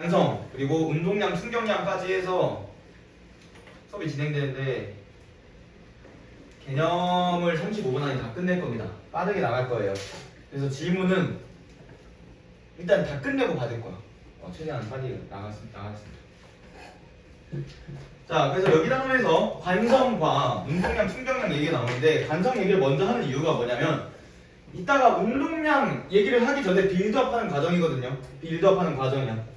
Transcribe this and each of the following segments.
완성 그리고 운동량, 충격량까지 해서 수업이 진행되는데 개념을 35분 안에 다 끝낼 겁니다. 빠르게 나갈 거예요. 그래서 질문은 일단 다 끝내고 받을 거야. 최대한 빨리 나가겠습니다. 자, 그래서 여기다 하면서 관성과 운동량, 충격량 얘기가 나오는데 관성 얘기를 먼저 하는 이유가 뭐냐면 이따가 운동량 얘기를 하기 전에 빌드업하는 과정이거든요. 빌드업하는 과정이야.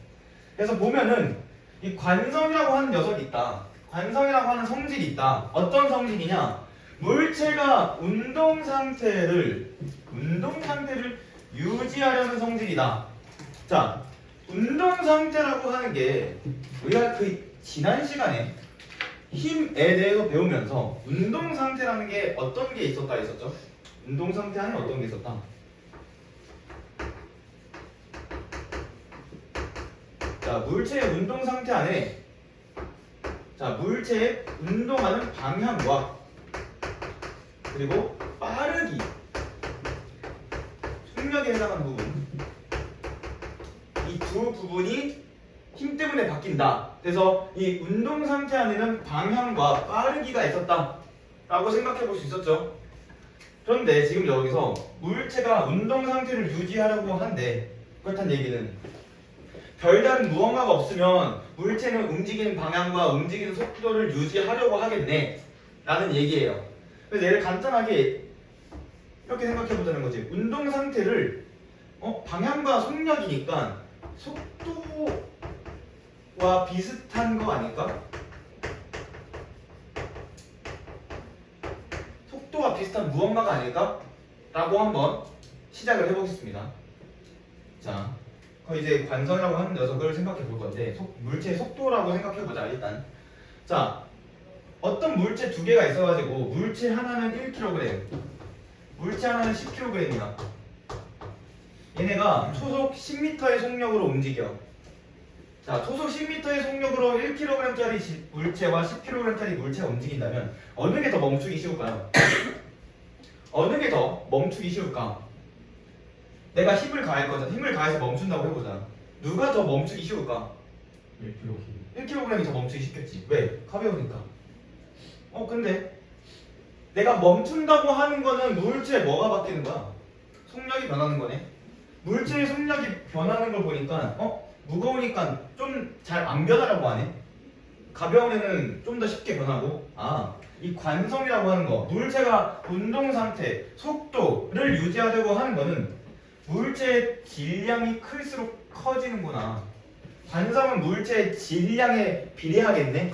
그래서 보면은 이 관성이라고 하는 녀석이 있다. 관성이라고 하는 성질이 있다. 어떤 성질이냐? 물체가 운동 상태를 유지하려는 성질이다. 자, 운동 상태라고 하는 게 우리가 그 지난 시간에 힘에 대해서 배우면서 운동 상태라는 게 어떤 게 있었다 했었죠? 운동 상태 안에 어떤 게 있었다? 자, 물체의 운동 상태 안에 물체의 운동하는 방향과 그리고 빠르기, 속력에 해당하는 부분 이 두 부분이 힘 때문에 바뀐다. 그래서 이 운동 상태 안에는 방향과 빠르기가 있었다 라고 생각해 볼 수 있었죠. 그런데 지금 여기서 물체가 운동 상태를 유지하려고 한데 그렇다는 얘기는 별다른 무언가가 없으면 물체는 움직이는 방향과 움직이는 속도를 유지하려고 하겠네 라는 얘기예요. 그래서 얘를 간단하게 이렇게 생각해 보자는 거지. 운동 상태를 방향과 속력이니까 속도와 비슷한 거 아닐까? 속도와 비슷한 무언가가 아닐까? 라고 한번 시작을 해보겠습니다. 자, 그럼 이제 관성이라고 하는 녀석을 생각해 볼 건데 물체의 속도라고 생각해 보자 일단. 자, 어떤 물체 두 개가 있어가지고 물체 하나는 1kg, 물체 하나는 10kg이야. 얘네가 초속 10m의 속력으로 움직여. 자, 초속 10m의 속력으로 1kg짜리 물체와 10kg짜리 물체가 움직인다면 어느 게 더 멈추기 쉬울까요? 어느 게 더 멈추기 쉬울까? 내가 힘을 가할 거잖아. 힘을 가해서 멈춘다고 해보자. 누가 더 멈추기 쉬울까? 1kg이 더 멈추기 쉽겠지. 왜? 가벼우니까. 근데 내가 멈춘다고 하는 거는 물체에 뭐가 바뀌는 거야? 속력이 변하는 거네. 물체의 속력이 변하는 걸 보니까 무거우니까 좀 잘 안 변하라고 하네. 가벼운 애는 좀 더 쉽게 변하고, 이 관성이라고 하는 거, 물체가 운동 상태, 속도를 유지하려고 하는 거는 물체의 질량이 클수록 커지는구나. 관성은 물체의 질량에 비례하겠네.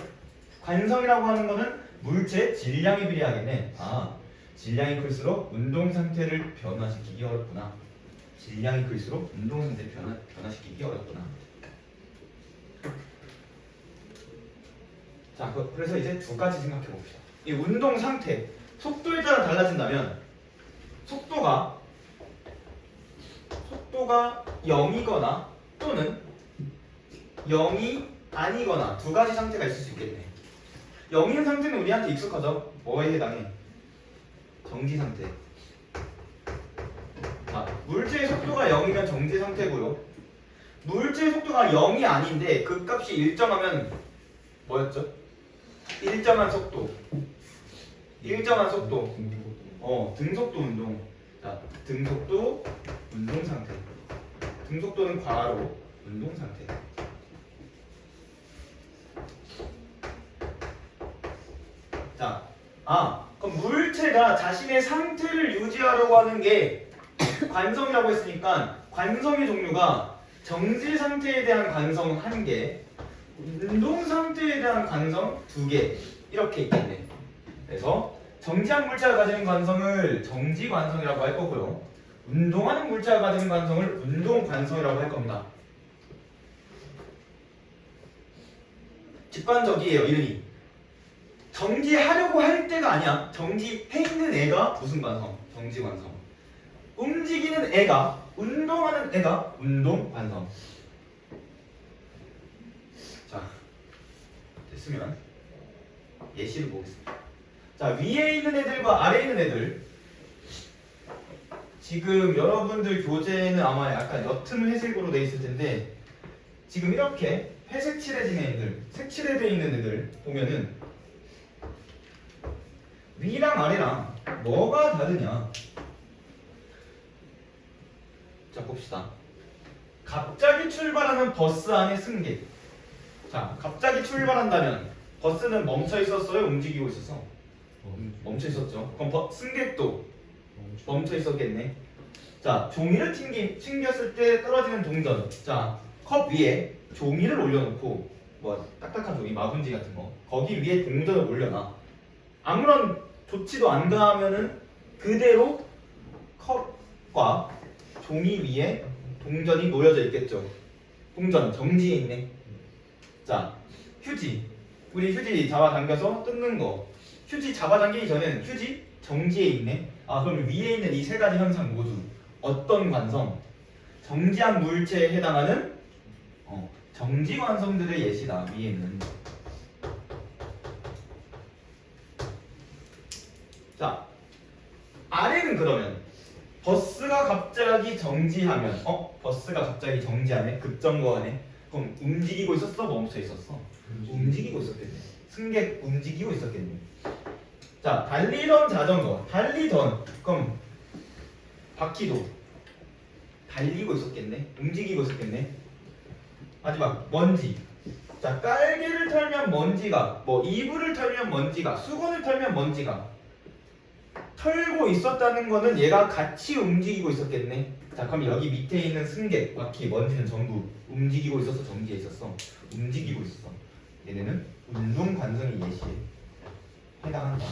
관성이라고 하는 거는 물체의 질량에 비례하겠네. 질량이 클수록 운동 상태를 변화시키기 어렵구나. 질량이 클수록 운동 상태를 변화시키기 어렵구나. 자, 그래서 이제 두 가지 생각해 봅시다. 이 운동 상태, 속도에 따라 달라진다면 속도가 0이거나 또는 0이 아니거나 두 가지 상태가 있을 수 있겠네. 0인 상태는 우리한테 익숙하죠? 뭐에 해당해? 정지 상태. 자, 물체의 속도가 0이면 정지 상태고요. 물체의 속도가 0이 아닌데 그 값이 일정하면 뭐였죠? 일정한 속도. 등속도 운동. 자, 등속도 운동 상태. 등속도는 괄호 운동 상태. 자, 그럼 물체가 자신의 상태를 유지하려고 하는 게 관성이라고 했으니까 관성의 종류가 정지 상태에 대한 관성 1개, 운동 상태에 대한 관성 2개 이렇게 있겠네. 그래서 정지한 물체가 가지는 관성을 정지 관성이라고 할 거고요. 운동하는 물체가 가지는 관성을 운동 관성이라고 할 겁니다. 직관적이에요, 이름이. 정지하려고 할 때가 아니야. 정지해 있는 애가 무슨 관성? 정지 관성. 움직이는 애가, 운동하는 애가 운동 관성. 자, 됐으면 예시를 보겠습니다. 자, 위에 있는 애들과 아래에 있는 애들. 지금 여러분들 교재는 아마 약간 옅은 회색으로 돼 있을 텐데 지금 이렇게 회색 칠해진 애들, 색칠해져 있는 애들 보면은 위랑 아래랑 뭐가 다르냐? 자 봅시다. 갑자기 출발하는 버스 안의 승객. 자, 갑자기 출발한다면 버스는 멈춰 있었어요? 움직이고 있었어? 멈춰 있었죠. 그럼 승객도 멈춰 있었겠네. 자, 종이를 튕겼을 때 떨어지는 동전. 자, 컵 위에 종이를 올려놓고 뭐 딱딱한 종이, 마분지 같은 거 거기 위에 동전을 올려놔. 아무런 조치도 안 가하면은 그대로 컵과 종이 위에 동전이 놓여져 있겠죠. 동전 정지해 있네. 자, 휴지. 우리 휴지 잡아당겨서 뜯는 거. 휴지 잡아당기기 전에는 휴지 정지해 있네. 아, 그럼 위에 있는 이 세 가지 현상 모두 어떤 관성? 정지한 물체에 해당하는 정지 관성들의 예시다. 위에는. 자, 아래는 그러면 버스가 갑자기 정지하면 버스가 갑자기 정지하네. 급정거하네. 그럼 움직이고 있었어? 멈춰 있었어? 움직이고 있었겠네. 승객 움직이고 있었겠네. 자, 달리던 자전거. 달리던. 그럼 바퀴도 달리고 있었겠네. 움직이고 있었겠네. 마지막 먼지. 자, 깔개를 털면 먼지가, 뭐 이불을 털면 먼지가, 수건을 털면 먼지가 털고 있었다는 거는 얘가 같이 움직이고 있었겠네. 자, 그럼 여기 밑에 있는 승객, 바퀴, 먼지는 전부 움직이고 있었어? 정지해 있었어? 움직이고 있었어. 얘네는 운동 관성의 예시에 해당한다.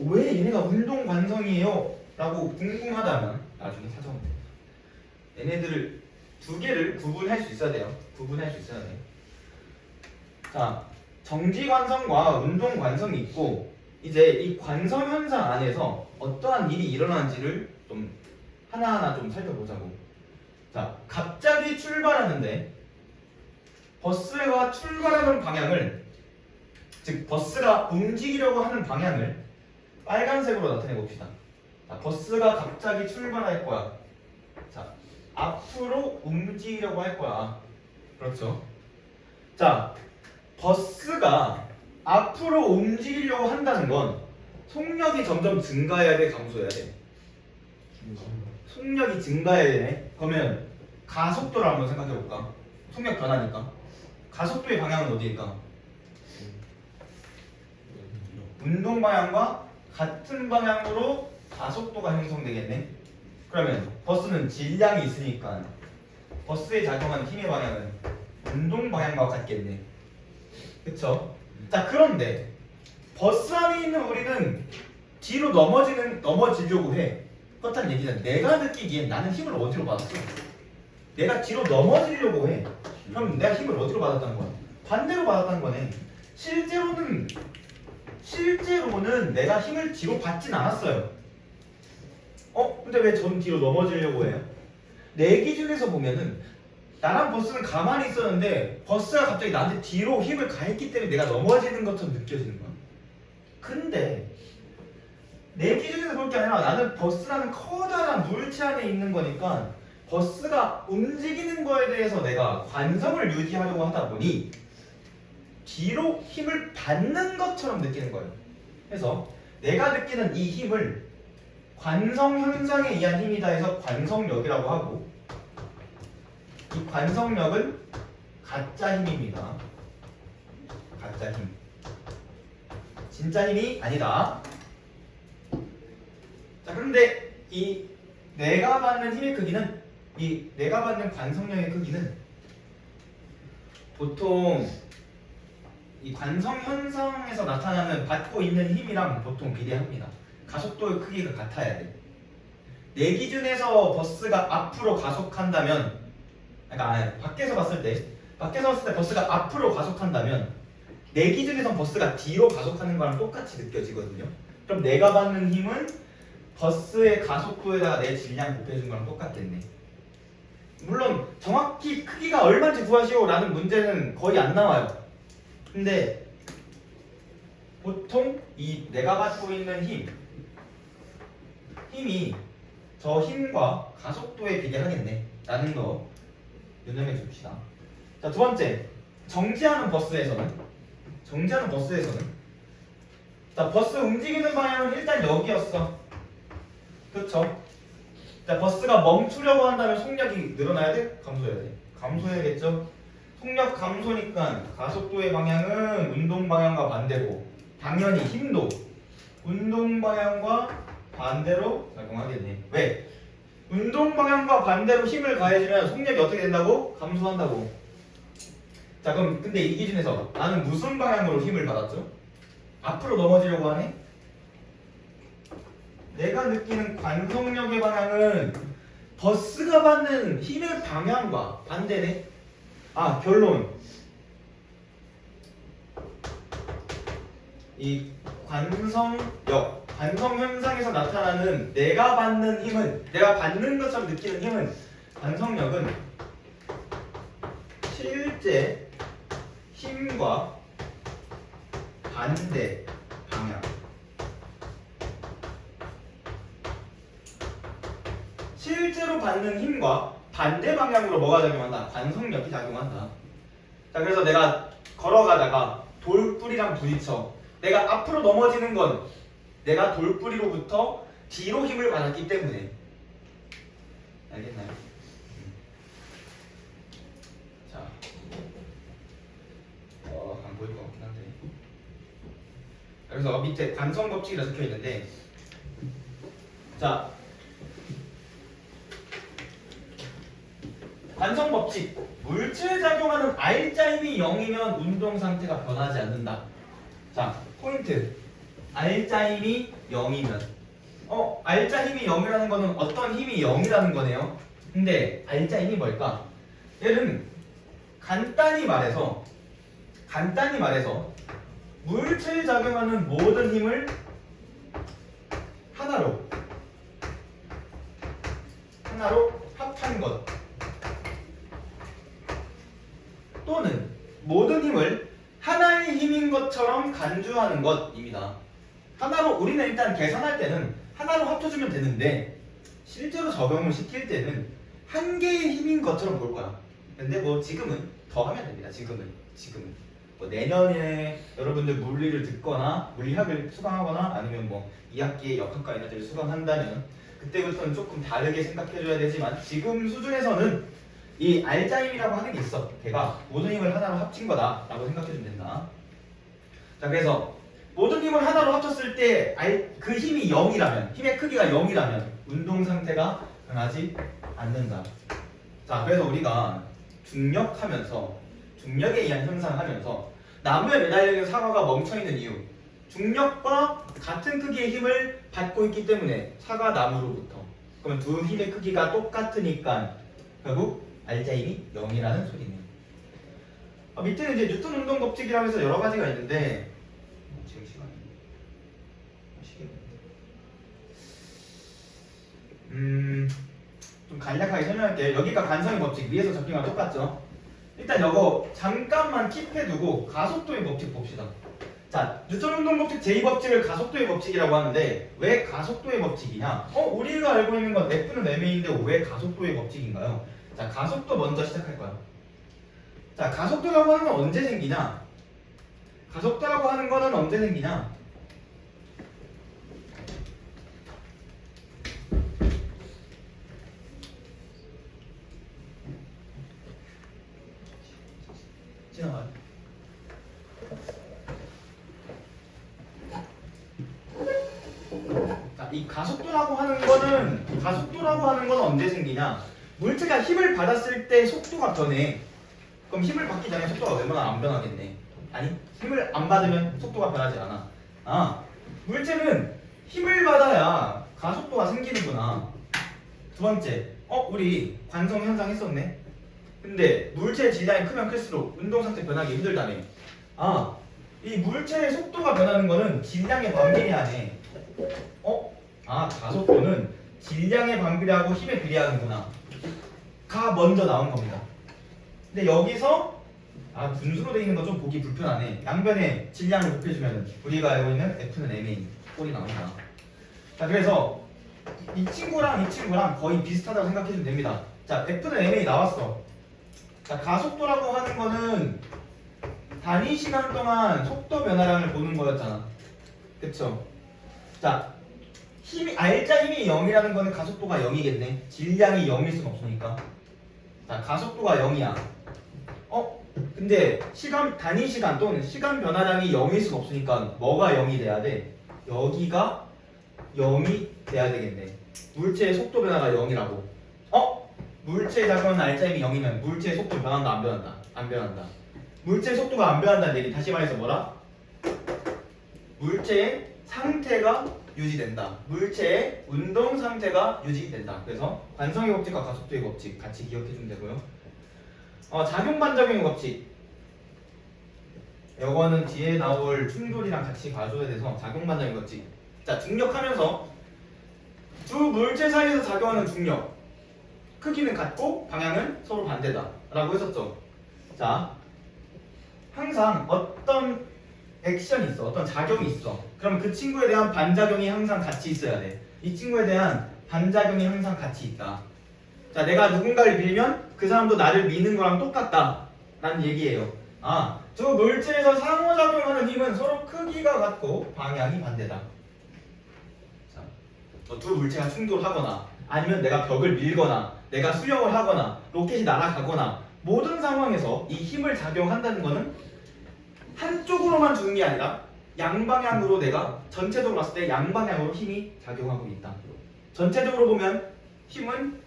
왜 얘네가 운동 관성이에요? 라고 궁금하다면 나중에 찾아오면 됩니다. 얘네들을 두 개를 구분할 수 있어야 돼요. 구분할 수 있어야 돼요. 자, 정지 관성과 운동 관성이 있고, 이제 이 관성 현상 안에서 어떠한 일이 일어나는지를 좀 하나하나 좀 살펴보자고. 자, 갑자기 출발하는데 버스가 출발하는 방향을, 즉 버스가 움직이려고 하는 방향을 빨간색으로 나타내 봅시다. 자, 버스가 갑자기 출발할 거야. 자, 앞으로 움직이려고 할 거야. 그렇죠? 자, 버스가 앞으로 움직이려고 한다는 건 속력이 점점 증가해야 돼, 감소해야 돼? 속력이 증가해야 되네. 그러면 가속도를 한번 생각해 볼까? 속력 변하니까. 가속도의 방향은 어디일까? 운동 방향과 같은 방향으로 가속도가 형성되겠네. 그러면 버스는 질량이 있으니까 버스에 작용하는 힘의 방향은 운동 방향과 같겠네. 그쵸? 자, 그런데 버스 안에 있는 우리는 뒤로 넘어지려고 해. 그렇다는 얘기는 내가 느끼기엔 나는 힘을 어디로 받았어? 내가 뒤로 넘어지려고 해. 그럼 내가 힘을 어디로 받았다는 거야? 반대로 받았다는 거네. 실제로는 내가 힘을 뒤로 받진 않았어요. 근데 왜 전 뒤로 넘어지려고 해요? 내 기준에서 보면은 나랑 버스는 가만히 있었는데 버스가 갑자기 나한테 뒤로 힘을 가했기 때문에 내가 넘어지는 것처럼 느껴지는 거야. 근데 내 기준에서 볼 게 아니라 나는 버스라는 커다란 물체 안에 있는 거니까 버스가 움직이는 거에 대해서 내가 관성을 유지하려고 하다 보니 뒤로 힘을 받는 것처럼 느끼는 거예요. 그래서 내가 느끼는 이 힘을 관성 현상에 의한 힘이다 해서 관성력이라고 하고, 이 관성력은 가짜 힘입니다. 가짜 힘. 진짜 힘이 아니다. 자, 그런데 이 내가 받는 힘의 크기는, 이 내가 받는 관성력의 크기는 보통 이 관성 현상에서 나타나는 받고 있는 힘이랑 보통 비례합니다. 가속도의 크기가 같아야 돼. 내 기준에서 버스가 앞으로 가속한다면, 그러니까 밖에서 봤을 때 버스가 앞으로 가속한다면 내 기준에선 버스가 뒤로 가속하는 거랑 똑같이 느껴지거든요. 그럼 내가 받는 힘은 버스의 가속도에다가 내 질량 곱해준 거랑 똑같겠네. 물론 정확히 크기가 얼마인지 구하시오 라는 문제는 거의 안 나와요. 근데 보통 이 내가 받고 있는 힘이 저 힘과 가속도에 비례하겠네 라는 거 유념해 줍시다. 자, 두 번째, 정지하는 버스에서는 자, 버스 움직이는 방향은 일단 여기였어. 그렇죠? 자, 버스가 멈추려고 한다면 속력이 늘어나야 돼? 감소해야 돼? 감소해야겠죠? 속력 감소니까 가속도의 방향은 운동 방향과 반대로, 당연히 힘도 운동 방향과 반대로 작용하겠네. 왜? 운동 방향과 반대로 힘을 가해주면 속력이 어떻게 된다고? 감소한다고. 자, 그럼 근데 이 기준에서 나는 무슨 방향으로 힘을 받았죠? 앞으로 넘어지려고 하네? 내가 느끼는 관성력의 방향은 버스가 받는 힘의 방향과 반대네. 아, 결론. 이 관성력, 관성현상에서 나타나는 내가 받는 힘은, 내가 받는 것처럼 느끼는 힘은, 관성력은 실제 힘과 반대 방향. 실제로 받는 힘과 반대 방향으로 뭐가 작용한다? 관성력이 작용한다. 자, 그래서 내가 걸어가다가 돌뿌리랑 부딪혀. 내가 앞으로 넘어지는 건 내가 돌뿌리로부터 뒤로 힘을 받았기 때문에. 알겠나요? 자, 안 보일 것 같긴 한데. 그래서 밑에 관성 법칙이라 적혀 있는데, 자, 관성 법칙. 물체에 작용하는 R자 힘이 0이면 운동 상태가 변하지 않는다. 자, 포인트. R자 힘이 0이면. R자 힘이 0이라는 거는 어떤 힘이 0이라는 거네요. 근데 R자 힘이 뭘까? 얘는 간단히 말해서 물체에 작용하는 모든 힘을 하나로 합한 것, 또는 모든 힘을 하나의 힘인 것처럼 간주하는 것입니다. 하나로, 우리는 일단 계산할 때는 하나로 합쳐주면 되는데 실제로 적용을 시킬 때는 한 개의 힘인 것처럼 볼 거야. 근데 뭐 지금은 더 하면 됩니다. 지금은 뭐 내년에 여러분들 물리를 듣거나 물리학을 수강하거나 아니면 뭐 2학기에 역학과 이런 데를 수강한다면 그때부터는 조금 다르게 생각해줘야 되지만 지금 수준에서는 이 R자 힘이라고 하는 게 있어. 걔가 모든 힘을 하나로 합친 거다 라고 생각해주면 된다. 자, 그래서 모든 힘을 하나로 합쳤을 때 그 힘이 0이라면, 힘의 크기가 0이라면 운동 상태가 변하지 않는다. 자, 그래서 우리가 중력에 의한 현상을 하면서 나무에 매달려있는 사과가 멈춰있는 이유, 중력과 같은 크기의 힘을 받고 있기 때문에 사과 나무로부터. 그러면 두 힘의 크기가 똑같으니까 결국 R자 힘이 0이라는 소리네요. 밑에는 이제 뉴턴 운동 법칙이라고 해서 여러 가지가 있는데 지금 시간이 좀 간략하게 설명할게요. 여기가 관성의 법칙, 위에서 적힌 거랑 똑같죠? 일단 이거 잠깐만 킵해두고 가속도의 법칙 봅시다. 자, 뉴턴 운동 법칙 제2법칙을 가속도의 법칙이라고 하는데 왜 가속도의 법칙이냐? 우리가 알고 있는 건 F는 mA인데 왜 가속도의 법칙인가요? 자, 가속도 먼저 시작할 거야. 자, 가속도라고 하는 건 언제 생기냐? 가속도라고 하는 거는 언제 생기냐? 지나가요. 자, 이 가속도라고 하는 거는 언제 생기냐? 물체가 힘을 받았을 때 속도가 변해. 그럼 힘을 받기 전에 속도가 웬만하면 안 변하겠네. 아니, 힘을 안 받으면 속도가 변하지 않아. 물체는 힘을 받아야 가속도가 생기는구나. 두 번째, 우리 관성 현상 했었네. 근데 물체의 질량이 크면 클수록 운동 상태 변하기 힘들다며. 이 물체의 속도가 변하는 거는 질량에 반비례하네. 가속도는 질량에 반비례하고 힘에 비례하는구나. 가 먼저 나온 겁니다. 근데 여기서 분수로 되어 있는 거 좀 보기 불편하네. 양변에 질량을 곱해주면 우리가 알고 있는 F는 mA 꼴이 나온다. 자, 그래서 이 친구랑 이 친구랑 거의 비슷하다고 생각해주면 됩니다. 자, F는 ma 나왔어. 자, 가속도라고 하는 거는 단위 시간 동안 속도 변화량을 보는 거였잖아. 그쵸? 자, 알짜 힘이 0이라는 거는 가속도가 0이겠네. 질량이 0일 순 없으니까. 자, 가속도가 0이야. 근데 단위 시간 또는 시간 변화량이 0일 순 없으니까 뭐가 0이 돼야 돼? 여기가 0이 돼야 되겠네. 물체의 속도 변화가 0이라고. 물체의 작용하는 알짜 힘이 0이면 물체의 속도 변한다, 안 변한다? 안 변한다. 물체의 속도가 안 변한다는 얘기 다시 말해서 뭐라? 물체의 상태가 유지된다. 물체의 운동 상태가 유지된다. 그래서 관성의 법칙과 가속도의 법칙 같이 기억해 주면 되고요. 작용 반작용의 법칙. 요거는 뒤에 나올 충돌이랑 같이 봐줘야 돼서 작용 반작용의 법칙. 자, 중력하면서 두 물체 사이에서 작용하는 중력. 크기는 같고 방향은 서로 반대다. 라고 했었죠. 자, 항상 어떤 액션이 있어. 어떤 작용이 있어. 그럼 그 친구에 대한 반작용이 항상 같이 있어야 돼. 이 친구에 대한 반작용이 항상 같이 있다. 자, 내가 누군가를 밀면 그 사람도 나를 미는 거랑 똑같다 라는 얘기예요. 두 물체에서 상호작용하는 힘은 서로 크기가 같고 방향이 반대다. 자, 두 물체가 충돌하거나 아니면 내가 벽을 밀거나 내가 수영을 하거나 로켓이 날아가거나 모든 상황에서 이 힘을 작용한다는 거는 한쪽으로만 주는 게 아니라 양방향으로 내가 전체적으로 봤을 때 양방향으로 힘이 작용하고 있다. 전체적으로 보면 힘은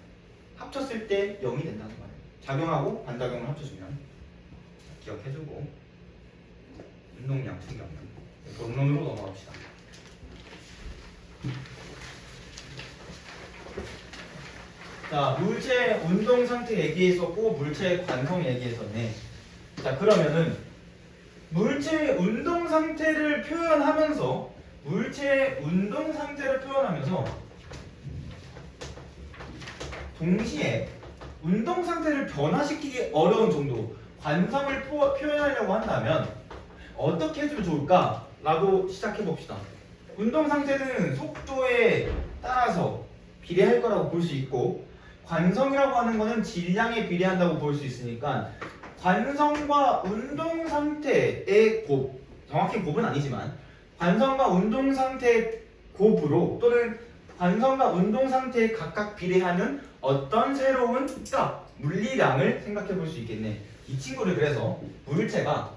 합쳤을 때 0이 된다는 거예요. 작용하고 반작용을 합쳐주면 기억해주고 운동량, 충격량 본론으로 넘어갑시다. 자, 물체 운동 상태 얘기했었고 물체 관성 얘기했었네. 자, 그러면은 물체의 운동 상태를 표현하면서 동시에 운동 상태를 변화시키기 어려운 정도 관성을 표현하려고 한다면 어떻게 해주면 좋을까? 라고 시작해 봅시다. 운동 상태는 속도에 따라서 비례할 거라고 볼 수 있고 관성이라고 하는 거는 질량에 비례한다고 볼 수 있으니까 관성과 운동 상태의 곱, 정확히 곱은 아니지만 관성과 운동 상태의 곱으로 또는 관성과 운동 상태에 각각 비례하는 어떤 새로운 값, 물리량을 생각해 볼 수 있겠네. 이 친구를 그래서 물체가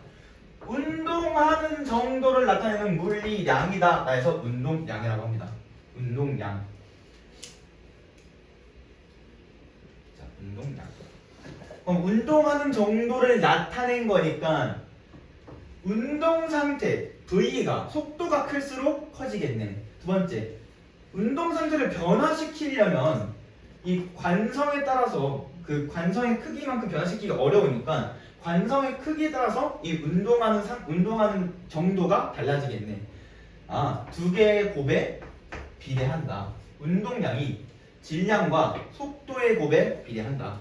운동하는 정도를 나타내는 물리량이다 해서 운동량이라고 합니다. 운동량. 자, 운동량. 그럼 운동하는 정도를 나타낸 거니까 운동 상태 V가 속도가 클수록 커지겠네. 두 번째, 운동 상태를 변화시키려면 이 관성에 따라서 그 관성의 크기만큼 변화시키기가 어려우니까 관성의 크기에 따라서 이 운동하는 정도가 달라지겠네. 두 개의 곱에 비례한다. 운동량이 질량과 속도의 곱에 비례한다.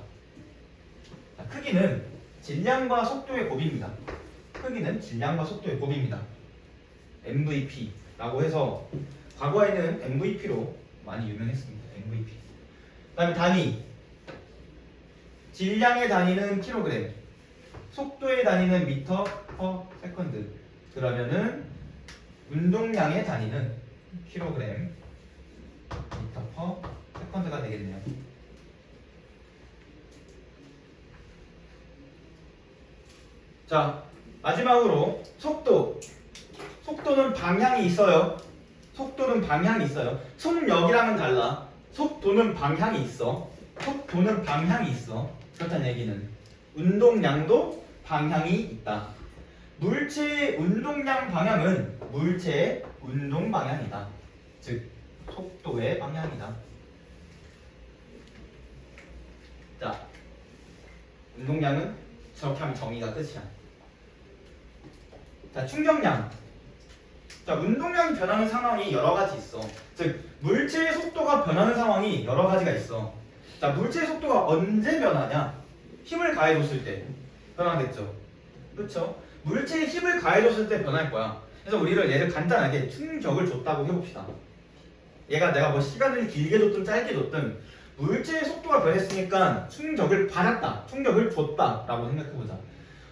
자, 크기는 질량과 속도의 곱입니다. 크기는 질량과 속도의 곱입니다. MVP라고 해서 과거에는 MVP로 많이 유명했습니다. MVP. 그다음에 단위. 질량의 단위는 킬로그램, 속도의 단위는 미터 퍼 세컨드. 그러면은 운동량의 단위는 킬로그램, 미터 퍼 세컨드가 되겠네요. 자, 마지막으로 속도. 속도는 방향이 있어요. 속도는 방향이 있어요. 속력이랑은 달라. 속도는 방향이 있어. 속도는 방향이 있어. 그렇다는 얘기는 운동량도 방향이 있다. 물체의 운동량 방향은 물체의 운동 방향이다. 즉 속도의 방향이다. 자, 운동량은 저렇게 하면 정의가 끝이야. 자, 충격량. 자, 운동량이 변하는 상황이 여러 가지 있어. 즉 물체의 속도가 변하는 상황이 여러 가지가 있어. 자, 물체의 속도가 언제 변하냐? 힘을 가해줬을 때 변하겠죠. 그렇죠? 물체에 힘을 가해줬을 때 변할 거야. 그래서 우리를 예를 간단하게 충격을 줬다고 해봅시다. 얘가 내가 뭐 시간을 길게 뒀든 짧게 뒀든 물체의 속도가 변했으니까 충격을 받았다, 충격을 줬다라고 생각해보자.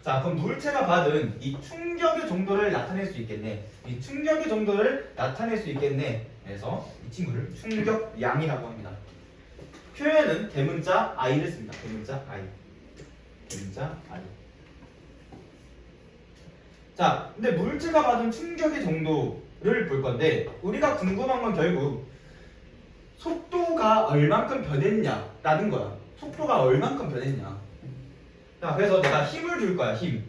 자, 그럼 물체가 받은 이 충격의 정도를 나타낼 수 있겠네. 이 충격의 정도를 나타낼 수 있겠네. 그래서 이 친구를 충격량이라고 합니다. 표현은 대문자 i를 씁니다. 대문자 i. 대문자 i. 자, 근데 물체가 받은 충격의 정도를 볼 건데 우리가 궁금한 건 결국 속도가 얼만큼 변했냐라는 거야. 속도가 얼만큼 변했냐. 자, 그래서 내가 힘을 줄 거야, 힘.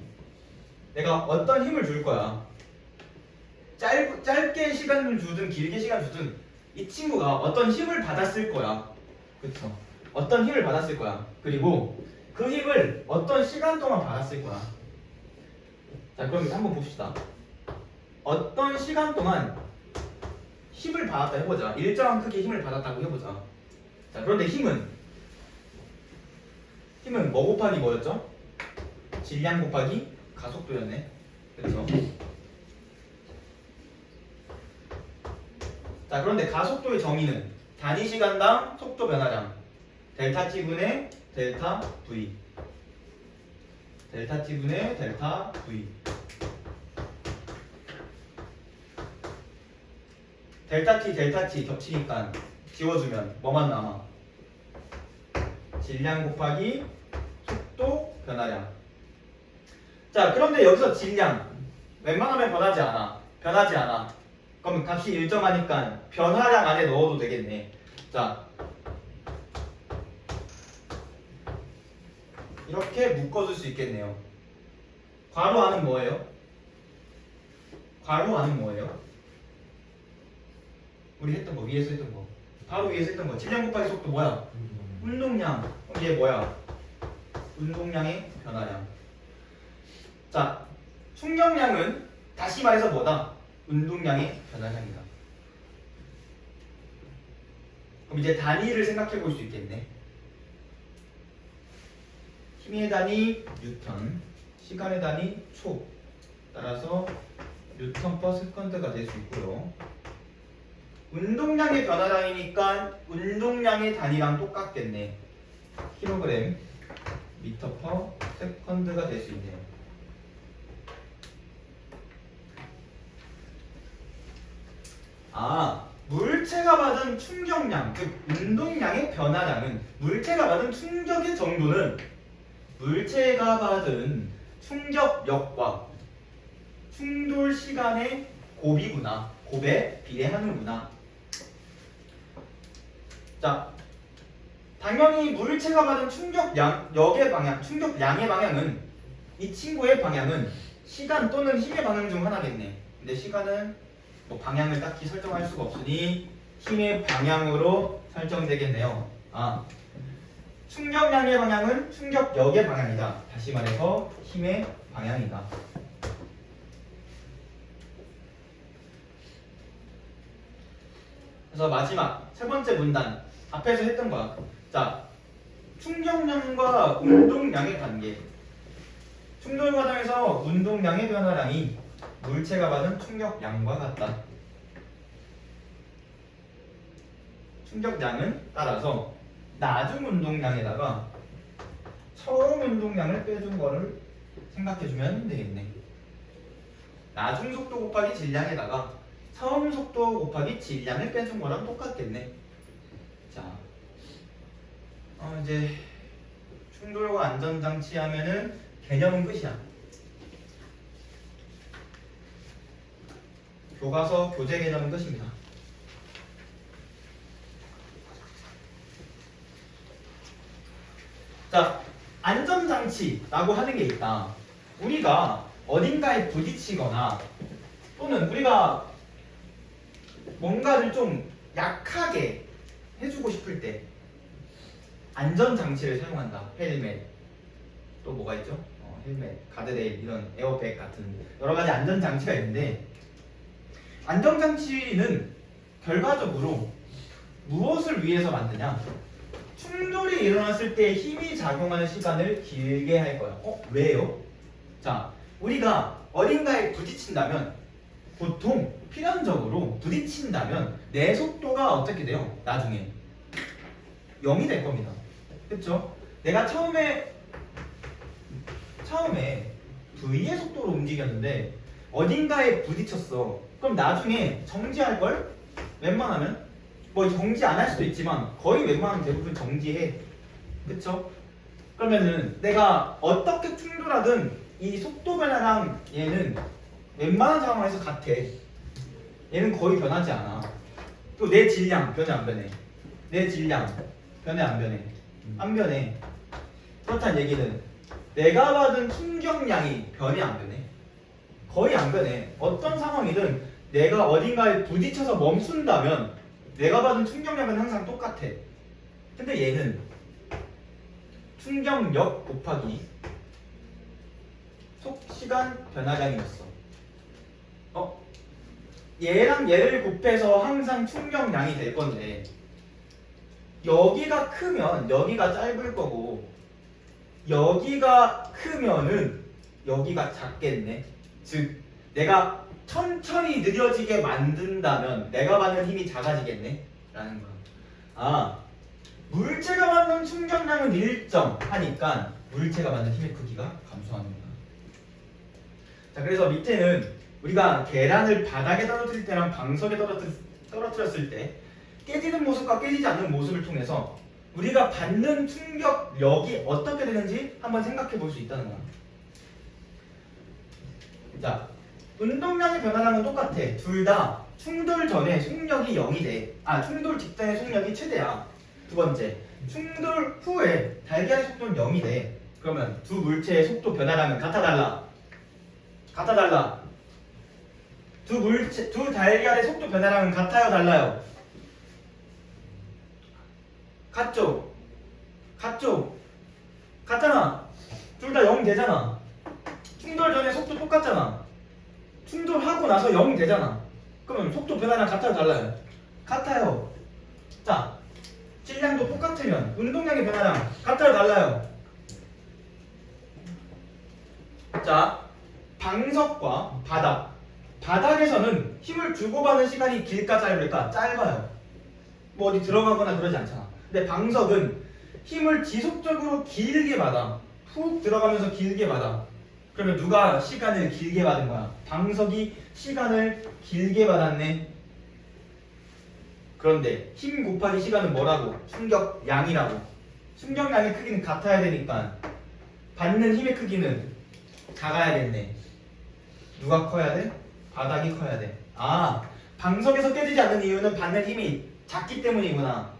내가 어떤 힘을 줄 거야. 짧게 시간을 주든 길게 시간 주든 이 친구가 어떤 힘을 받았을 거야. 그쵸? 어떤 힘을 받았을 거야. 그리고 그 힘을 어떤 시간 동안 받았을 거야. 자, 그럼 한번 봅시다. 어떤 시간 동안 힘을 받았다 해보자. 일정한 크기의 힘을 받았다고 해보자. 자, 그런데 힘은 뭐 곱하기 뭐였죠? 질량 곱하기 가속도였네. 그렇죠? 자, 그런데 가속도의 정의는 단위 시간당 속도 변화량 델타 t분의 델타 v. 델타 t분의 델타 v. 델타 t 겹치니까 지워주면 뭐만 남아? 질량 곱하기 속도 변화량. 자, 그런데 여기서 질량 웬만하면 변하지 않아. 그러면 값이 일정하니까 변화량 안에 넣어도 되겠네. 자, 이렇게 묶어줄 수 있겠네요. 괄호 안은 뭐예요? 괄호 안은 뭐예요? 우리 했던 거, 위에서 했던 거, 바로 위에서 했던 거. 질량 곱하기 속도 뭐야? 운동량. 그럼 얘 뭐야? 운동량의 변화량. 자, 충격량은 다시 말해서 뭐다? 운동량의 변화량이다. 그럼 이제 단위를 생각해 볼 수 있겠네. 힘의 단위 뉴턴, 시간의 단위 초. 따라서 뉴턴 퍼 세컨드가 될 수 있고요. 운동량의 변화량이니까 운동량의 단위랑 똑같겠네. 킬로그램 미터 퍼 세컨드가 될 수 있네요. 아, 물체가 받은 충격량, 즉 운동량의 변화량은 물체가 받은 충격의 정도는 물체가 받은 충격력과 충돌 시간의 곱이구나. 곱에 비례하는구나. 자, 당연히 물체가 받은 충격력의 방향, 충격량의 방향은 이 친구의 방향은 시간 또는 힘의 방향 중 하나겠네. 근데 시간은 뭐 방향을 딱히 설정할 수가 없으니 힘의 방향으로 설정되겠네요. 아, 충격량의 방향은 충격력의 방향이다. 다시 말해서 힘의 방향이다. 그래서 마지막 세 번째 문단 앞에서 했던 거야. 자, 충격량과 운동량의 관계. 충돌 과정에서 운동량의 변화량이 물체가 받은 충격량과 같다. 충격량은 따라서 나중 운동량에다가 처음 운동량을 빼준 거를 생각해주면 되겠네. 나중 속도 곱하기 질량에다가 처음 속도 곱하기 질량을 빼준 거랑 똑같겠네. 자, 이제 충돌과 안전장치 하면은 개념은 끝이야. 교과서 교재 개념은 끝입니다. 자, 안전장치라고 하는 게 있다. 우리가 어딘가에 부딪히거나 또는 우리가 뭔가를 좀 약하게 해주고 싶을 때 안전장치를 사용한다. 헬멧, 또 뭐가 있죠? 헬멧, 가드레일, 이런 에어백 같은 여러 가지 안전장치가 있는데 안전장치는 결과적으로 무엇을 위해서 만드냐? 충돌이 일어났을 때 힘이 작용하는 시간을 길게 할 거야. 왜요? 자, 우리가 어딘가에 부딪힌다면 보통 필연적으로 부딪힌다면 내 속도가 어떻게 돼요? 나중에 0이 될 겁니다. 그쵸? 내가 처음에 V의 속도로 움직였는데 어딘가에 부딪혔어. 그럼 나중에 정지할걸? 웬만하면? 뭐 정지 안 할 수도 있지만 거의 웬만하면 대부분 정지해. 그쵸? 그러면은 내가 어떻게 충돌하든 이 속도 변화랑 얘는 웬만한 상황에서 같아. 얘는 거의 변하지 않아. 또 내 질량 변해 안 변해? 내 질량 변해 안 변해? 안 변해. 그렇다는 얘기는 내가 받은 충격량이 변해 안 변해? 거의 안 변해. 어떤 상황이든 내가 어딘가에 부딪혀서 멈춘다면 내가 받은 충격량은 항상 똑같아. 근데 얘는 충격력 곱하기 속시간 변화량이었어. 얘랑 얘를 곱해서 항상 충격량이 될 건데 여기가 크면 여기가 짧을 거고 여기가 크면은 여기가 작겠네. 즉 내가 천천히 느려지게 만든다면 내가 받는 힘이 작아지겠네 라는 거야. 아, 물체가 받는 충격량은 일정하니까 물체가 받는 힘의 크기가 감소하는 거야. 자, 그래서 밑에는 우리가 계란을 바닥에 떨어뜨릴 때랑 방석에 떨어뜨렸을 때 깨지는 모습과 깨지지 않는 모습을 통해서 우리가 받는 충격력이 어떻게 되는지 한번 생각해 볼 수 있다는 거야. 자, 운동량의 변화량은 똑같아. 둘 다 충돌 전에 속력이 0이 돼. 충돌 직전의 속력이 최대야. 두 번째, 충돌 후에 달걀의 속도는 0이 돼. 그러면 두 물체의 속도 변화량은 같아 달라? 같아 달라? 두 달걀의 속도 변화량은 같아요 달라요? 같죠? 같죠? 같잖아. 둘 다 0 되잖아. 충돌 전에 속도 똑같잖아. 충돌하고 나서 0 되잖아. 그러면 속도 변화량 같아요 달라요? 같아요. 자, 질량도 똑같으면 운동량의 변화량 같아요 달라요? 자, 방석과 바닥에서는 힘을 주고받는 시간이 길까 짧을까? 짧아요. 뭐 어디 들어가거나 그러지 않잖아. 근데 방석은 힘을 지속적으로 길게 받아. 푹 들어가면서 길게 받아. 그러면 누가 시간을 길게 받은 거야? 방석이 시간을 길게 받았네. 그런데 힘 곱하기 시간은 뭐라고? 충격량이라고. 충격량의 크기는 같아야 되니까 받는 힘의 크기는 작아야겠네. 누가 커야 돼? 바닥이 커야 돼. 방석에서 깨지지 않는 이유는 받는 힘이 작기 때문이구나.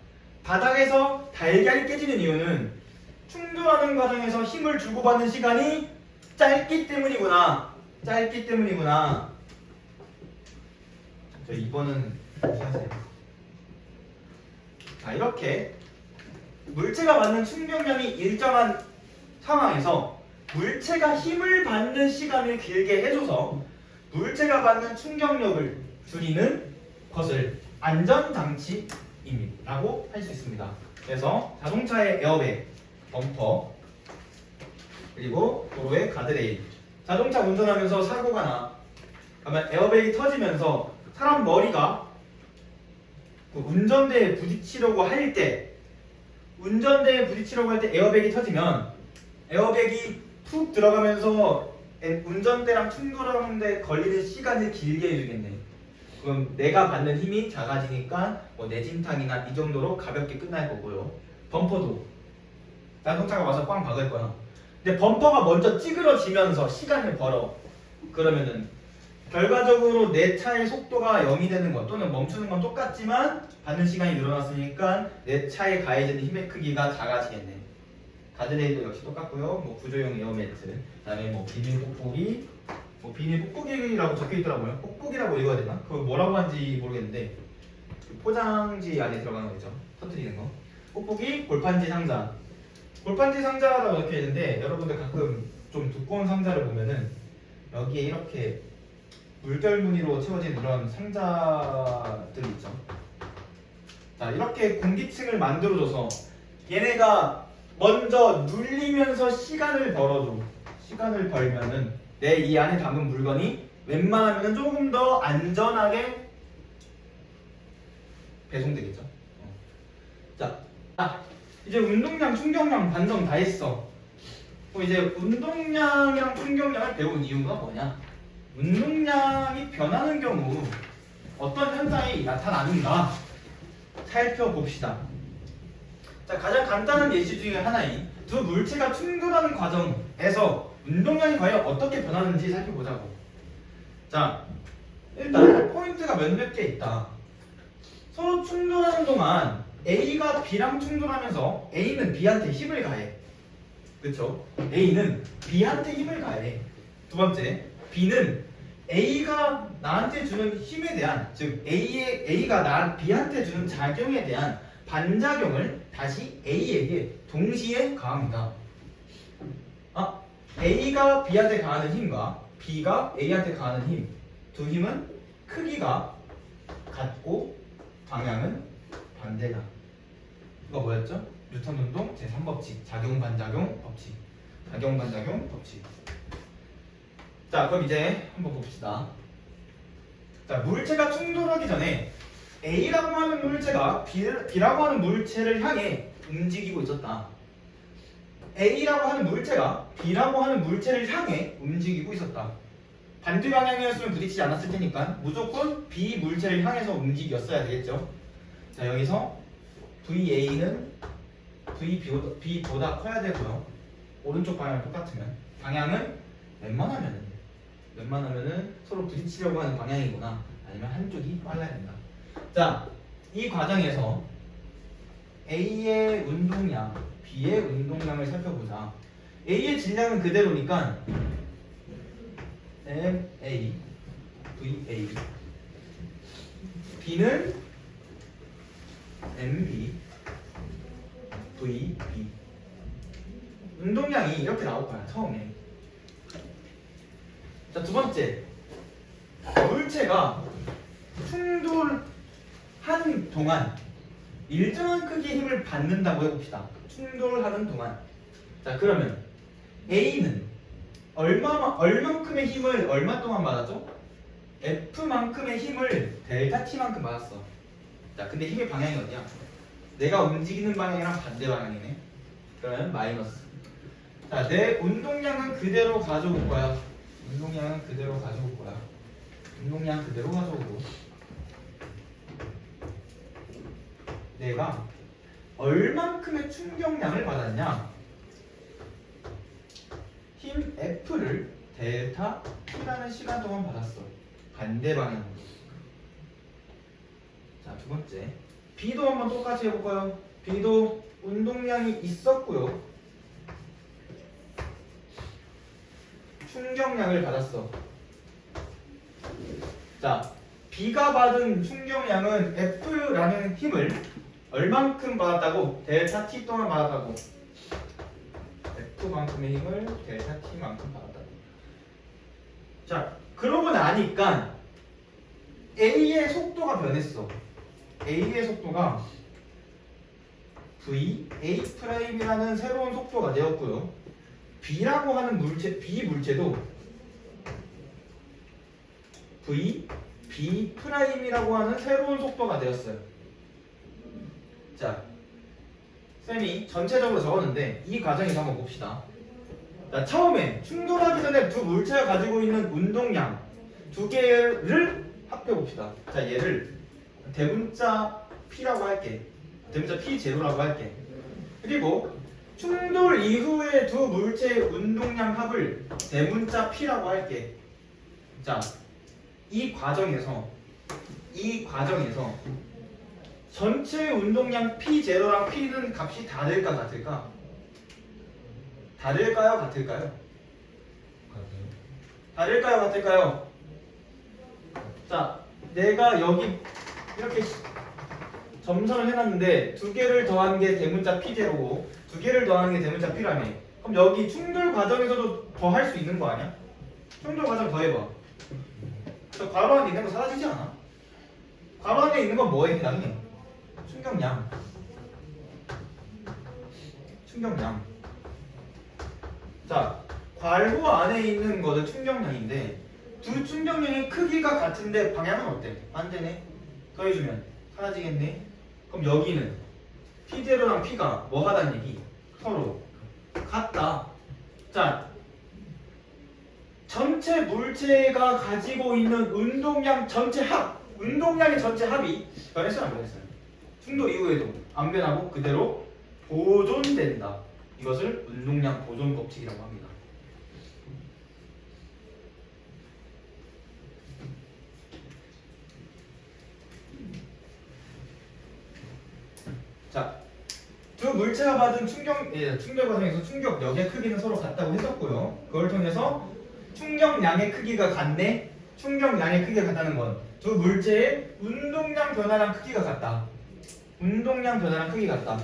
바닥에서 달걀이 깨지는 이유는 충돌하는 과정에서 힘을 주고받는 시간이 짧기 때문이구나. 짧기 때문이구나. 저 2번은 하세요. 자, 이렇게 물체가 받는 충격량이 일정한 상황에서 물체가 힘을 받는 시간을 길게 해줘서 물체가 받는 충격력을 줄이는 것을 안전장치라고 할 수 있습니다. 그래서 자동차의 에어백, 범퍼, 그리고 도로의 가드레일. 자동차 운전하면서 사고가 나. 그러면 에어백이 터지면서 사람 머리가 그 운전대에 부딪히려고 할 때 에어백이 터지면 에어백이 푹 들어가면서 운전대랑 충돌하는데 걸리는 시간을 길게 해주겠네. 그럼 내가 받는 힘이 작아지니까 뭐 내진탕이나 이 정도로 가볍게 끝날 거고요. 범퍼도 자동차가 와서 꽝 박을 거야. 근데 범퍼가 먼저 찌그러지면서 시간을 벌어. 그러면은 결과적으로 내 차의 속도가 0이 되는 것 또는 멈추는 건 똑같지만 받는 시간이 늘어났으니까 내 차에 가해지는 힘의 크기가 작아지겠네. 가드레일도 역시 똑같고요. 뭐 구조용 에어매트, 그다음에 뭐 비닐 뽁뽁이, 뭐 비닐 뽁뽁이라고 적혀 있더라고요. 뽁뽁이라고 읽어야 되나? 그거 뭐라고 하는지 모르겠는데 그 포장지 안에 들어가는 거죠. 터뜨리는 거. 뽁뽁이, 골판지 상자. 골판지 상자라고 적혀 있는데 여러분들 가끔 좀 두꺼운 상자를 보면은 여기에 이렇게 물결 무늬로 채워진 이런 상자들이 있죠. 자, 이렇게 공기층을 만들어줘서 얘네가 먼저 눌리면서 시간을 벌어줘. 시간을 벌면은 내 이 안에 담은 물건이 웬만하면 조금 더 안전하게 배송되겠죠. 자, 이제 운동량, 충격량, 반동 다 했어. 그럼 이제 운동량이랑 충격량을 배운 이유가 뭐냐? 운동량이 변하는 경우 어떤 현상이 나타나는가 살펴봅시다. 자, 가장 간단한 예시 중에 하나인 두 물체가 충돌하는 과정에서 운동량이 과연 어떻게 변하는지 살펴보자고. 자, 일단 포인트가 몇몇 개 있다. 서로 충돌하는 동안 A가 B랑 충돌하면서 A는 B한테 힘을 가해. 그쵸? A는 B한테 힘을 가해. 두 번째, B는 A가 나한테 주는 힘에 대한, 즉 A가 B한테 주는 작용에 대한 반작용을 다시 A에게 동시에 가합니다. A가 B한테 가하는 힘과 B가 A한테 가하는 힘, 두 힘은 크기가 같고 방향은 반대다. 이거 뭐였죠? 뉴턴 운동 제3법칙, 작용 반작용 법칙. 작용 반작용 법칙. 자, 그럼 이제 한번 봅시다. 자, 물체가 충돌하기 전에 A라고 하는 물체가 B라고 하는 물체를 향해 움직이고 있었다. A라고 하는 물체가 B라고 하는 물체를 향해 움직이고 있었다. 반대 방향이었으면 부딪히지 않았을 테니까 무조건 B 물체를 향해서 움직였어야 되겠죠. 자, 여기서 VA는 B보다 커야 되고요. 오른쪽 방향은 똑같으면 방향은 웬만하면은 서로 부딪히려고 하는 방향이구나, 아니면 한쪽이 빨라야 된다. 자, 이 과정에서 A의 운동량, B의 운동량을 살펴보자. A의 질량은 그대로니까 MA, VA. B는 MB, VB. 운동량이 이렇게 나올 거야, 처음에. 자, 두 번째. 물체가 충돌하는 동안 일정한 크기의 힘을 받는다고 해봅시다. 충돌하는 동안. 자, 그러면 A는 얼만큼의 힘을 얼마 동안 받았죠? F만큼의 힘을 델타 T만큼 받았어. 자, 근데 힘의 방향이 어디야? 내가 움직이는 방향이랑 반대 방향이네. 그러면 마이너스. 자, 내 운동량은 그대로 가져올 거야. 운동량 그대로 가져오고, 내가 얼만큼의 충격량을 받았냐? 힘 F를 델타 T라는 시간 동안 받았어. 반대 방향으로. 자, 두 번째. B도 한번 똑같이 해볼까요? B도 운동량이 있었고요. 충격량을 받았어. 자, B가 받은 충격량은 F라는 힘을 얼만큼 받았다고? 델타 T 동안 받았다고. F만큼의 힘을 델타 T만큼 받았다고. 자, 그러고 나니까 A의 속도가 변했어. A의 속도가 VA'이라는 새로운 속도가 되었고요. B라고 하는 물체, B 물체도 VB'이라고 하는 새로운 속도가 되었어요. 자, 쌤이 전체적으로 적었는데 이 과정에서 한번 봅시다. 자, 처음에 충돌하기 전에 두 물체가 가지고 있는 운동량 두 개를 합해 봅시다. 자, 얘를 대문자 P라고 할게. 대문자 P0라고 할게. 그리고 충돌 이후에 두 물체의 운동량 합을 대문자 P라고 할게. 자, 이 과정에서 전체 운동량 P0랑 P는 값이 다를까 같을까? 다를까요? 같을까요? 다를까요? 같을까요? 자, 내가 여기 이렇게 점선을 해놨는데 두 개를 더한 게 대문자 P0고 두 개를 더하는 게 대문자 P라며. 그럼 여기 충돌 과정에서도 더 할 수 있는 거 아니야? 충돌 과정 더 해봐. 저 괄호 안에 있는 거 사라지지 않아? 괄호 안에 있는 건 뭐에 해당해? 충격량. 자, 괄호 안에 있는 거는 충격량인데 두 충격량의 크기가 같은데 방향은 어때? 반대네. 더해주면 사라지겠네. 그럼 여기는 P0랑 P가 뭐 하다는 얘기? 서로 같다. 자, 전체 물체가 가지고 있는 운동량 전체 합, 운동량의 전체 합이 변했어요, 안 변했어요? 충돌 이후에도 안 변하고 그대로 보존된다. 이것을 운동량 보존 법칙이라고 합니다. 자, 두 물체가 받은 충격 과정에서 충격력의 크기는 서로 같다고 했었고요. 그걸 통해서 충격량의 크기가 같네. 충격량의 크기가 같다는 건 두 물체의 운동량 변화량 크기가 같다. 운동량 변화량 크기가 같다.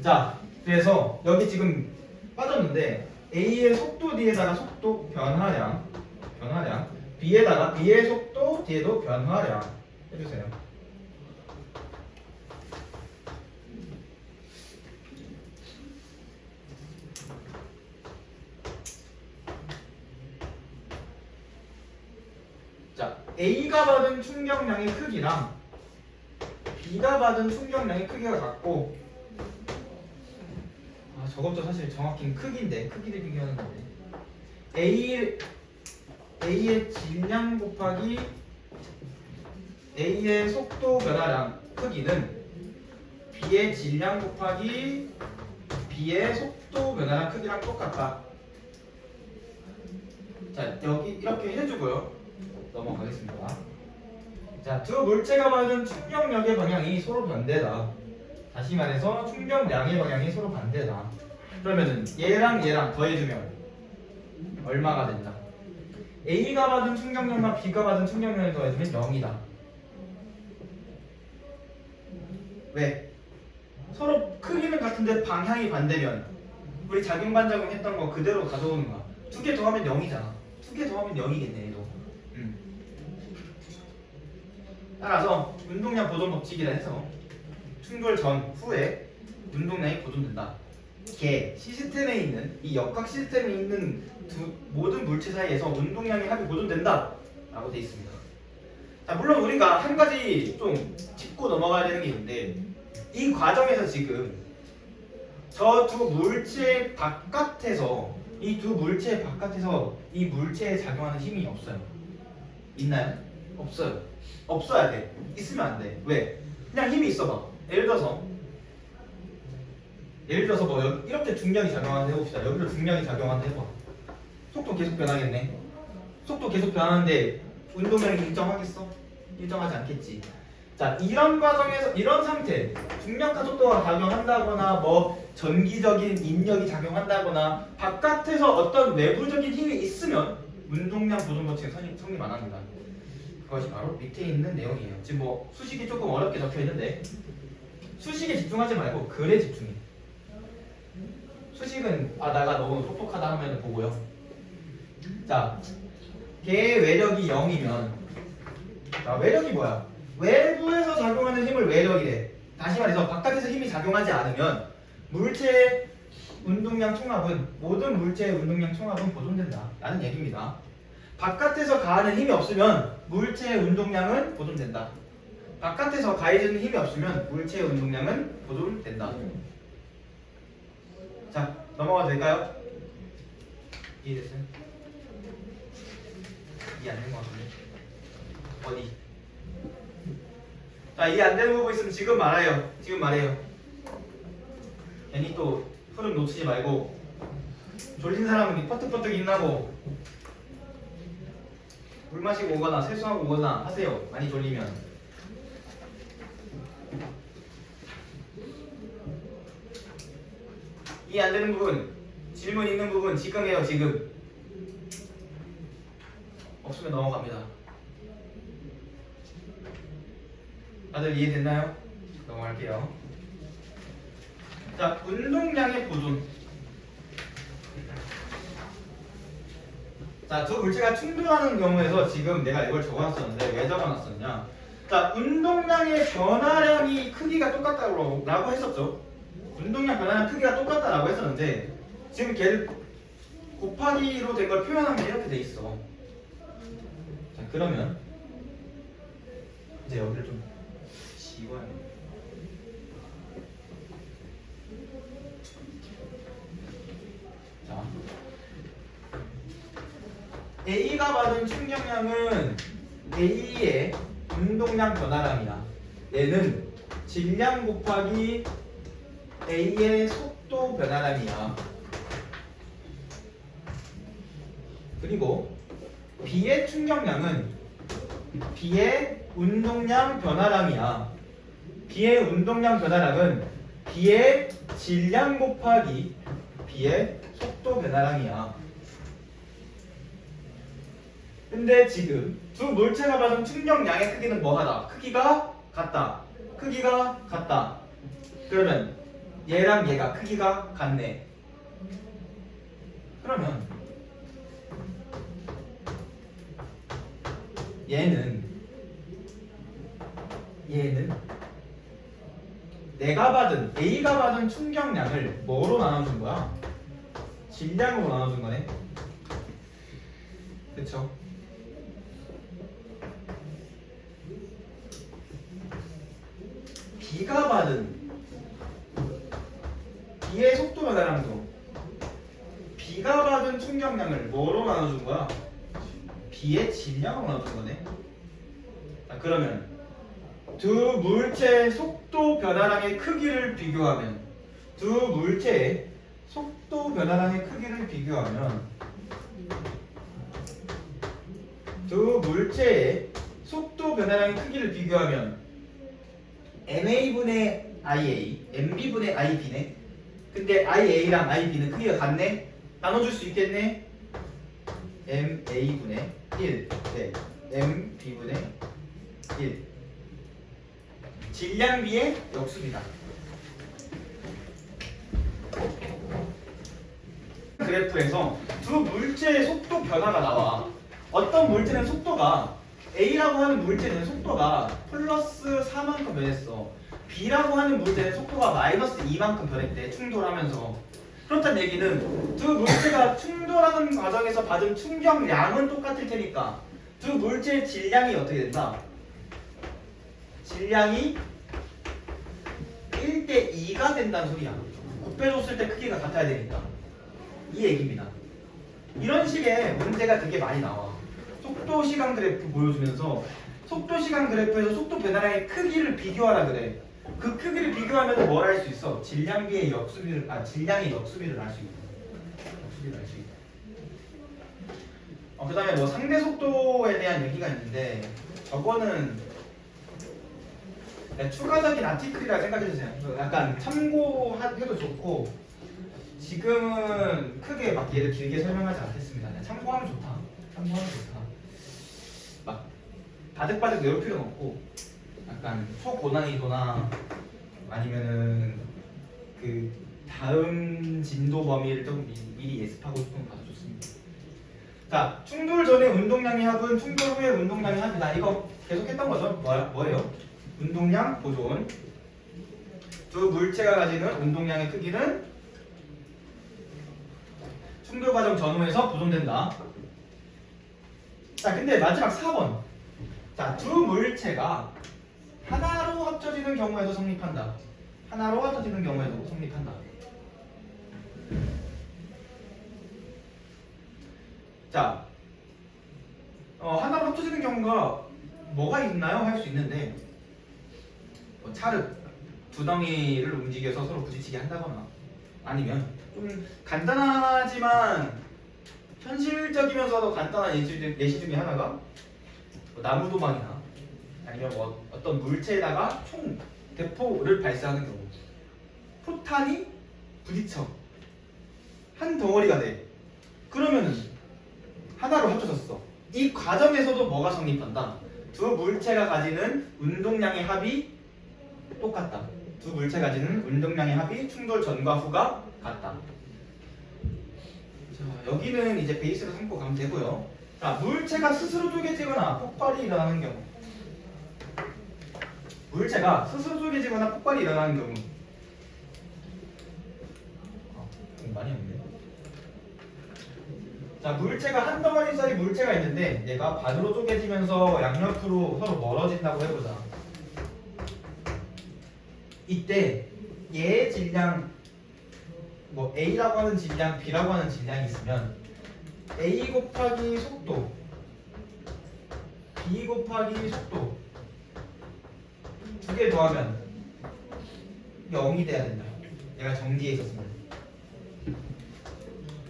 자, 그래서 여기 지금 빠졌는데 A의 속도 뒤에다가 속도 변화량 B에다가 B의 속도 뒤에도 변화량 해주세요. 자, A가 받은 충격량의 크기랑 B가 받은 충격량의 크기가 같고, 저것도 사실 정확히는 크기인데 크기를 비교하는 건데 A의 질량 곱하기 A의 속도 변화량 크기는 B의 질량 곱하기 B의 속도 변화량 크기랑 똑같다. 자, 여기 이렇게 해주고요. 넘어가겠습니다. 자, 두 물체가 받은 충격력의 방향이 서로 반대다. 다시 말해서 충격량의 방향이 서로 반대다. 그러면은 얘랑 더해주면 얼마가 된다? A가 받은 충격량과 B가 받은 충격량을 더해주면 0이다. 왜? 서로 크기는 같은데 방향이 반대면 우리 작용 반작용 했던 거 그대로 가져오는 거야. 2개 더하면 0이잖아. 2개 더하면 0이겠네 얘도. 따라서 운동량 보존 법칙이라 해서 충돌 전 후에 운동량이 보존된다. 이게 시스템에 있는 이 역학 시스템에 있는 모든 물체 사이에서 운동량의 합이 보존된다 라고 되어 있습니다. 자, 물론 우리가 한 가지 좀 짚고 넘어가야 되는 게 있는데, 이 과정에서 지금 저 두 물체 바깥에서 이 두 물체 바깥에서 이 물체에 작용하는 힘이 없어요. 있나요? 없어요. 없어야 돼. 있으면 안 돼. 왜? 그냥 힘이 있어봐. 예를 들어서 뭐 이렇게 중력이 작용하는데 해봅시다. 여기로 중력이 작용하는데 해봐. 속도 계속 변하겠네. 속도 계속 변하는데 운동량이 일정하겠어? 일정하지 않겠지. 자, 이런 과정에서 이런 상태, 중력과 속도가 작용한다거나 뭐 전기적인 인력이 작용한다거나 바깥에서 어떤 외부적인 힘이 있으면 운동량 보존 법칙이 성립 안 합니다. 그것이 바로 밑에 있는 내용이에요. 지금 뭐 수식이 조금 어렵게 적혀 있는데 수식에 집중하지 말고 글에 집중해. 수식은 내가 너무 똑똑하다 하면 보고요. 자, 걔의 외력이 0이면, 자, 외력이 뭐야? 외부에서 작용하는 힘을 외력이래. 다시 말해서 바깥에서 힘이 작용하지 않으면 물체의 운동량 총합은, 모든 물체의 운동량 총합은 보존된다 라는 얘기입니다. 바깥에서 가하는 힘이 없으면 물체의 운동량은 보존된다. 바깥에서 가해지는 힘이 없으면 물체의 운동량은 보존된다. 자, 넘어가도 될까요? 이해됐어요? 이해 안 된 것 같은데. 어디? 자, 이해 안 되는 부분 있으면 지금 말해요. 지금 말해요. 괜히 또 흐름 놓치지 말고. 졸린 사람은 퍼뜩퍼뜩 일나고 물 마시고 오거나 세수하고 오거나 하세요. 많이 졸리면. 이해 안 되는 부분, 질문 있는 부분 지금 해요. 지금. 없으면 넘어갑니다. 다들 이해됐나요? 넘어갈게요. 자, 운동량의 보존. 자, 두 물체가 충돌하는 경우에서 지금 내가 이걸 적어놨었는데 왜 적어놨었냐? 자, 운동량의 변화량이 크기가 똑같다고 했었죠. 운동량 변화량 크기가 똑같다라고 했었는데 지금 걔를 곱하기로 된 걸 표현하면 이렇게 돼 있어. 그러면 이제 여기를 좀 지워야 돼. 자, A가 받은 충격량은 A의 운동량 변화량이야. 얘는 질량 곱하기 A의 속도 변화량이야. 그리고 B의 충격량은 B의 운동량 변화량이야. B의 운동량 변화량은 B의 질량 곱하기 B의 속도 변화량이야. 근데 지금 두 물체가 받은 충격량의 크기는 뭐하다? 크기가 같다. 크기가 같다. 그러면 얘랑 얘가 크기가 같네. 그러면 얘는 내가 받은 A가 받은 충격량을 뭐로 나눠준 거야? 질량으로 나눠준 거네. 그쵸? B가 받은 B의 속도 변화량도 B가 받은 충격량을 뭐로 나눠준 거야? B의 질량으로 나눠준 거네. 자, 그러면 두 물체의 속도 변화량의 크기를 비교하면 두 물체의 속도 변화량의 크기를 비교하면 두 물체의 속도 변화량의 크기를 비교하면 MA분의 IA, MB분의 IB네. 근데 IA랑 IB는 크기가 같네? 나눠줄 수 있겠네? MA분의 1, 네, MB분의 1. 질량비의 역수입니다. 그래프에서 두 물체의 속도 변화가 나와. 어떤 물체는 속도가 A라고 하는 물체는 속도가 플러스 4만큼 변했어. B라고 하는 물체는 속도가 마이너스 2만큼 변했대. 충돌하면서. 그렇다는 얘기는 두 물체가 충돌하는 과정에서 받은 충격량은 똑같을 테니까 두 물체의 질량이 어떻게 된다? 질량이 1대 2가 된다는 소리야. 곱해줬을 때 크기가 같아야 되니까. 이 얘기입니다. 이런 식의 문제가 되게 많이 나와. 속도 시간 그래프 보여주면서 속도 시간 그래프에서 속도 변화량의 크기를 비교하라 그래. 그 크기를 비교하면 뭘 할 수 있어? 질량비의 역수비를 질량의 역수비를 알 수 있다. 역수비를 알 수 있다. 그다음에 뭐 상대 속도에 대한 얘기가 있는데 저거는 추가적인 아티클이라 생각해주세요. 약간 참고해도 좋고 지금은 크게 막 얘를 길게 설명하지 않겠습니다. 그냥 참고하면 좋다. 참고하면 좋다. 막 바득바득 외울 필요는 없고 약간 초고난이도나 아니면은 그 다음 진도 범위를 좀 미리 예습하고 싶으면 봐도 좋습니다. 자, 충돌 전의 운동량의 합은 충돌 후의 운동량의 합이다. 이거 계속 했던 거죠? 뭐예요? 운동량 보존. 두 물체가 가지는 운동량의 크기는 충돌 과정 전후에서 보존된다. 자, 근데 마지막 4번. 자, 두 물체가 하나로 합쳐지는 경우에도 성립한다. 하나로 합쳐지는 경우에도 성립한다. 자, 하나로 합쳐지는 경우가 뭐가 있나요? 할 수 있는데 찰흙 두 덩이를 움직여서 서로 부딪히게 한다거나 아니면 좀 간단하지만 현실적이면서도 간단한 예시 중에 하나가 나무 도망이나 아니면 뭐 어떤 물체에다가 총 대포를 발사하는 경우 포탄이 부딪혀 한 덩어리가 돼. 그러면은 하나로 합쳐졌어. 이 과정에서도 뭐가 성립한다? 두 물체가 가지는 운동량의 합이 똑같다. 두 물체가 가지는 운동량의 합이 충돌 전과 후가 같다. 자, 여기는 이제 베이스로 삼고 가면 되고요. 자, 물체가 스스로 쪼개지거나 폭발이 일어나는 경우. 물체가 스스로 쪼개지거나 폭발이 일어나는 경우. 많이 없네. 자, 물체가 한 덩어리짜리 물체가 있는데 얘가 반으로 쪼개지면서 양옆으로 서로 멀어진다고 해보자. 이때 얘의 질량 뭐 A라고 하는 질량, B라고 하는 질량이 있으면 A 곱하기 속도, B 곱하기 속도 두 개 더하면 0이 돼야 된다. 얘가 정지해 있었으면.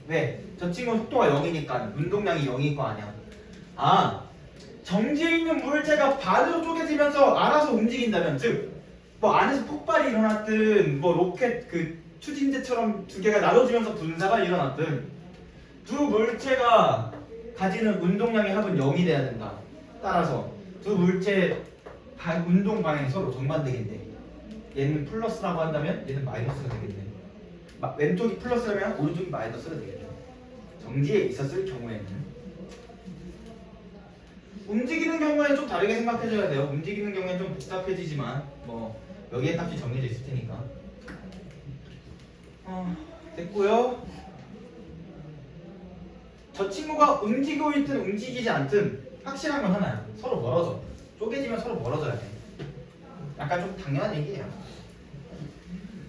왜? 저 친구는 속도가 0이니까 운동량이 0일 거 아니야. 아, 정지해 있는 물체가 반으로 쪼개지면서 알아서 움직인다면, 즉 뭐 안에서 폭발이 일어났든 뭐 로켓 그 추진제처럼 두 개가 나눠지면서 분사가 일어났든 두 물체가 가지는 운동량의 합은 0이 돼야 된다. 따라서 두 물체 운동 방향이 서로 정반대겠네. 얘는 플러스라고 한다면 얘는 마이너스가 되겠네. 왼쪽이 플러스라면 오른쪽이 마이너스가 되겠네. 정지에 있었을 경우에는. 움직이는 경우에는 좀 다르게 생각해줘야 돼요. 움직이는 경우에는 좀 복잡해지지만 뭐 여기에 딱히 정해져 있을 테니까. 됐고요. 저 친구가 움직이고 있든 움직이지 않든 확실한 건 하나야. 서로 멀어져. 쪼개지면 서로 멀어져야 돼. 약간 좀 당연한 얘기예요.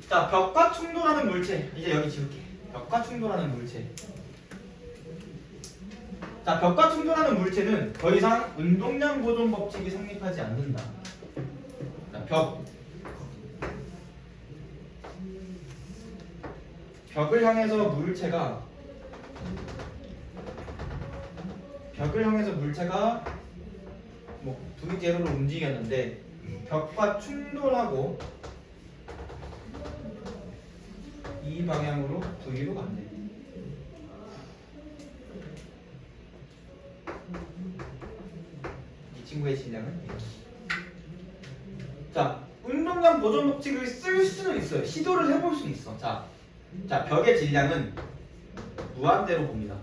자, 벽과 충돌하는 물체. 이제 여기 지울게. 벽과 충돌하는 물체. 자, 벽과 충돌하는 물체는 더 이상 운동량 보존 법칙이 성립하지 않는다. 자, 벽을 향해서 물체가 뭐 V제로로 움직였는데 벽과 충돌하고 이 방향으로 V로 간대. 이 친구의 질량은 자, 운동량 보존 법칙을 쓸 수는 있어요. 시도를 해볼 수는 있어. 자, 벽의 질량은 무한대로 봅니다.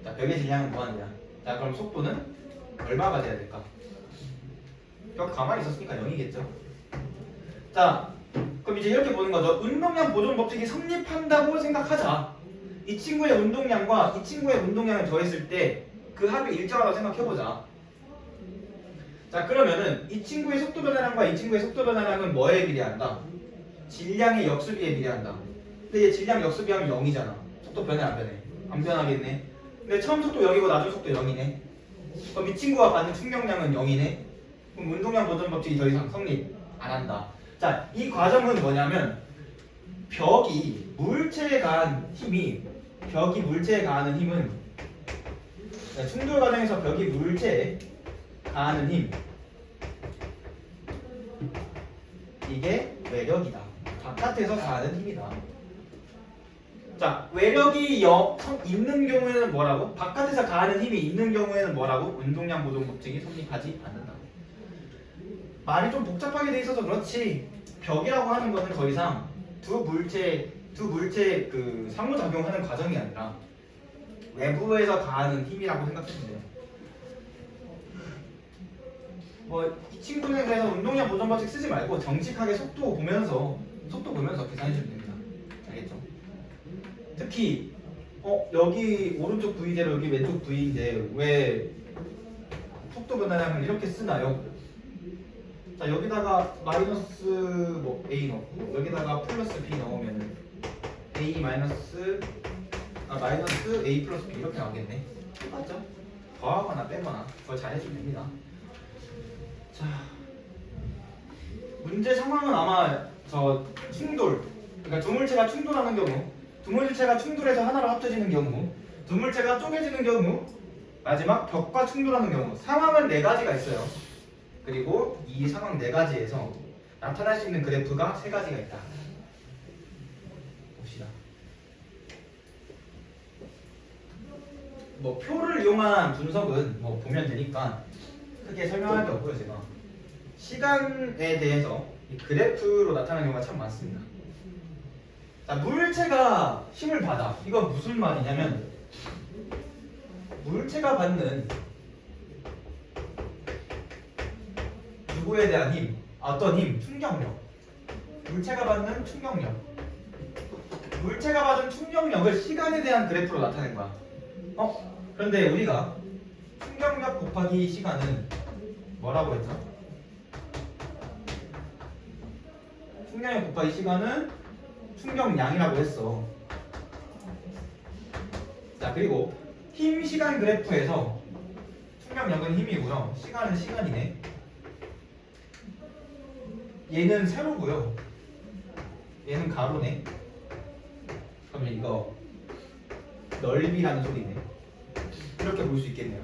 자, 벽의 질량은 무한대야. 자, 그럼 속도는 얼마가 돼야 될까? 벽 가만히 있었으니까 0이겠죠. 자, 그럼 이제 이렇게 보는 거죠. 운동량 보존 법칙이 성립한다고 생각하자. 이 친구의 운동량과 이 친구의 운동량을 더했을 때 그 합이 일정하다고 생각해보자. 자, 그러면은 이 친구의 속도 변화량과 이 친구의 속도 변화량은 뭐에 비례한다? 질량의 역수비에 비례한다. 근데 얘 질량 역수비하면 0이잖아. 속도 변해 안 변해? 안 변하겠네. 근데 처음 속도 0이고 나중 속도 0이네. 그럼 이 친구가 받는 충격량은 0이네. 그럼 운동량 보존 법칙이 더 이상 성립 안 한다. 자, 이 과정은 뭐냐면 벽이 물체에 가한 힘은 충돌 과정에서 벽이 물체에 가하는 힘, 이게 외력이다. 바깥에서 가하는 힘이다. 자, 외력이 있는 경우에는 뭐라고? 바깥에서 가하는 힘이 있는 경우에는 뭐라고? 운동량 보존 법칙이 성립하지 않는다. 말이 좀 복잡하게 돼 있어서 그렇지, 벽이라고 하는 것은 더 이상 두 물체 그 상호작용하는 과정이 아니라 외부에서 가하는 힘이라고 생각하시면 돼요. 뭐 이 친구는 그래서 운동량 보존 법칙 쓰지 말고 정직하게 속도 보면서 계산해 주면 됩니다. 알겠죠? 특히 여기 오른쪽 V대로 여기 왼쪽 V인데 왜 속도 변화량을 이렇게 쓰나요? 자, 여기다가 마이너스 뭐 A 넣고 여기다가 플러스 B 넣으면 A 마이너스 A 플러스 B 이렇게 나오겠네. 맞죠? 더하거나 빼거나 그걸 잘 해주면 됩니다. 자, 문제 상황은 아마 저 충돌, 그러니까 두 물체가 충돌하는 경우, 두 물체가 충돌해서 하나로 합쳐지는 경우, 두 물체가 쪼개지는 경우, 마지막 벽과 충돌하는 경우, 상황은 4가지가 있어요. 그리고 이 상황 4가지에서 나타날 수 있는 그래프가 3가지가 있다. 봅시다. 뭐 표를 이용한 분석은 뭐 보면 되니까 크게 설명할 게 없고요. 제가 시간에 대해서 이 그래프로 나타나는 경우가 참 많습니다. 자, 물체가 힘을 받아. 이건 무슨 말이냐면 물체가 받는 누구에 대한 힘, 어떤 힘, 충격력. 물체가 받는 충격력. 물체가 받은 충격력을 시간에 대한 그래프로 나타낸 거야. 그런데 우리가 충격력 곱하기 시간은 뭐라고 했죠? 충격력 곱하기 시간은 충격량이라고 했어. 자, 그리고 힘 시간 그래프에서 충격력은 힘이고요. 시간은 시간이네. 얘는 세로고요. 얘는 가로네. 그러면 이거 넓이라는 소리네. 이렇게 볼 수 있겠네요.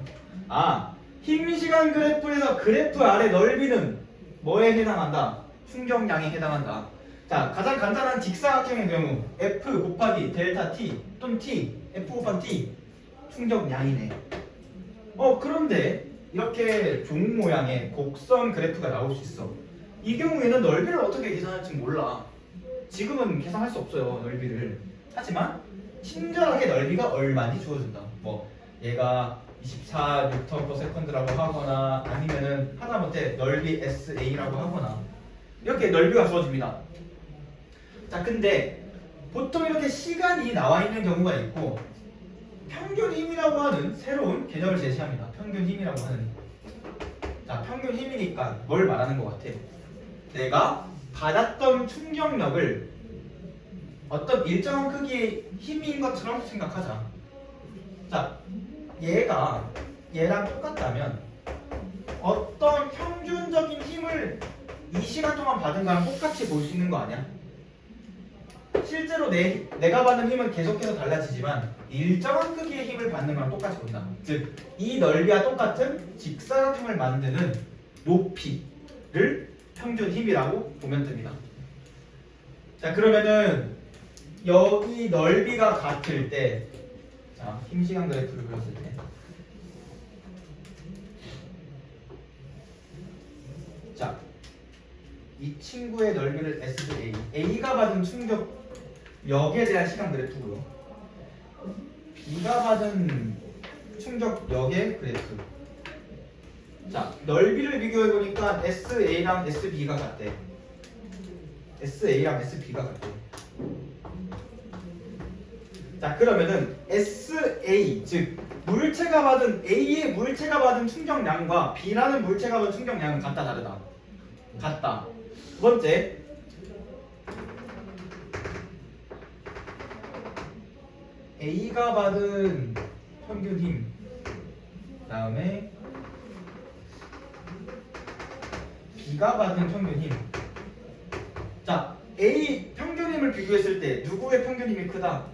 힘 시간 그래프에서 그래프 아래 넓이는 뭐에 해당한다? 충격량에 해당한다. 자, 가장 간단한 직사각형의 경우 F 곱하기 델타 T 또는 T, F 곱하기 T 충격량이네. 그런데 이렇게 종 모양의 곡선 그래프가 나올 수 있어. 이 경우에는 넓이를 어떻게 계산할지 몰라. 지금은 계산할 수 없어요, 넓이를. 하지만 친절하게 넓이가 얼마인지 주어준다. 뭐 얘가 24N/S라고 하거나 아니면은 하다못해 넓이 SA라고 하거나 이렇게 넓이가 주어집니다. 자, 근데 보통 이렇게 시간이 나와 있는 경우가 있고 평균 힘이라고 하는 새로운 개념을 제시합니다. 평균 힘이라고 하는. 자, 평균 힘이니까 뭘 말하는 것 같아? 내가 받았던 충격력을 어떤 일정한 크기의 힘인 것처럼 생각하자. 자, 얘가 얘랑 똑같다면 어떤 평균적인 힘을 이 시간 동안 받은 거랑 똑같이 볼 수 있는 거 아니야? 실제로 내가 받는 힘은 계속해서 달라지지만 일정한 크기의 힘을 받는 거랑 똑같이 본다. 즉, 이 넓이와 똑같은 직사각형을 만드는 높이를 평균 힘이라고 보면 됩니다. 자, 그러면은 여기 넓이가 같을 때, 자, 힘 시간 그래프를 그렸을 때, 자, 이 친구의 넓이를 SA, A가 받은 충격력에 대한 시간 그래프고요. B가 받은 충격력의 그래프. 자, 넓이를 비교해 보니까 SA랑 SB가 같대. SA랑 SB가 같대. 자, 그러면은 SA, 즉 물체가 받은 A의 물체가 받은 충격량과 B라는 물체가 받은 충격량은 같다, 다르다? 같다. 두 번째, A가 받은 평균 힘, 다음에 B가 받은 평균 힘. 자, A 평균 힘을 비교했을 때 누구의 평균 힘이 크다?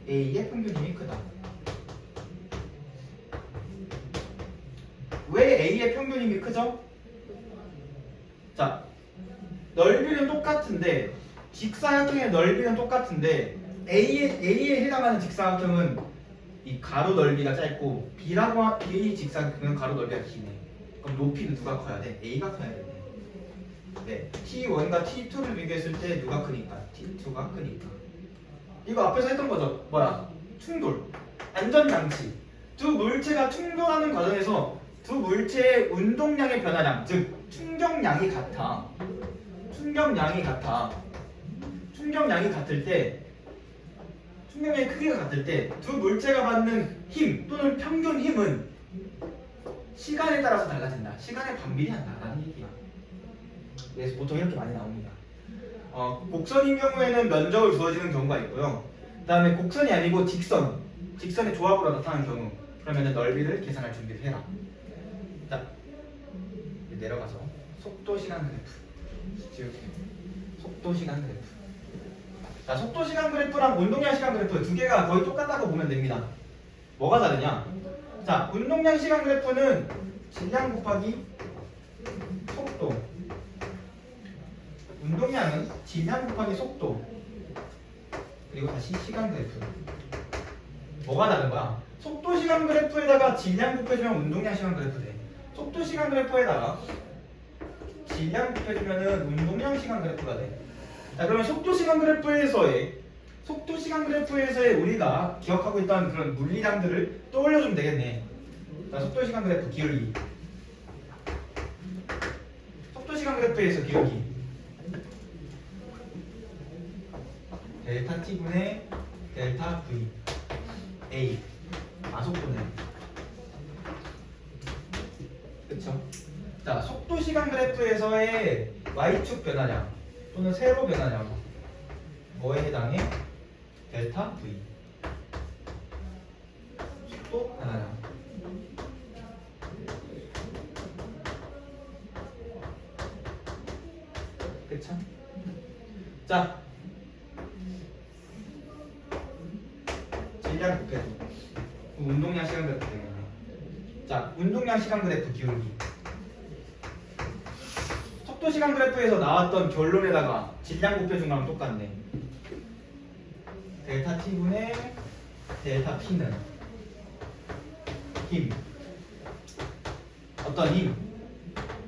A의 평균 힘이 크다. 왜 A의 평균 힘이 크죠? 자, 넓이는 똑같은데 직사각형의 넓이는 똑같은데 A에 해당하는 직사각형은 이 가로 넓이가 짧고 B 직사각형은 가로 넓이가 기네. 그럼 높이는 누가 커야 돼? A가 커야 되네. 네, T1과 T2를 비교했을 때 누가 크니까? T2가 크니까. 이거 앞에서 했던 거죠. 뭐야? 충돌, 안전장치. 두 물체가 충돌하는 과정에서 두 물체의 운동량의 변화량, 즉 충격량이 같아. 충격량이 같을 때, 충격량의 크기가 같을 때 두 물체가 받는 힘 또는 평균 힘은 시간에 따라서 달라진다. 시간에 반비례한다라는 얘기야. 그래서 보통 이렇게 많이 나옵니다. 곡선인 경우에는 면적을 주어지는 경우가 있고요. 그 다음에 곡선이 아니고 직선의 조합으로 나타나는 경우, 그러면 넓이를 계산할 준비를 해라. 자, 내려가서 속도 시간 그래프. 속도 시간 그래프. 자, 속도 시간 그래프랑 운동량 시간 그래프 두 개가 거의 똑같다고 보면 됩니다. 뭐가 다르냐? 자, 운동량 시간 그래프는 질량 곱하기 속도. 운동량은 질량 곱하기 속도. 그리고 다시 시간 그래프. 뭐가 다른 거야? 속도 시간 그래프에다가 질량 곱해주면 운동량 시간 그래프 돼. 속도 시간 그래프에다가 질량 곱해주면은 운동량 시간 그래프가 돼. 자, 그러면 속도 시간 그래프에서의 우리가 기억하고 있던 그런 물리량들을 떠올려주면 되겠네. 자, 속도 시간 그래프 기울기. 속도 시간 그래프에서 기울기 델타 T분의 델타 V A. 속도네. 그쵸? 자, 속도 시간 그래프에서의 y축 변화량 또는 세로 변화량 뭐에 해당해? 델타 V. 속도 변화량. 그쵸? 자, 질량 곱해줘. 운동량 시간 그래프 때문에. 자, 운동량 시간 그래프 기울기. 속도 시간 그래프에서 나왔던 결론에다가 질량 곱해준 거랑 똑같네. 델타 T분의 델타 P는 힘. 어떤 힘?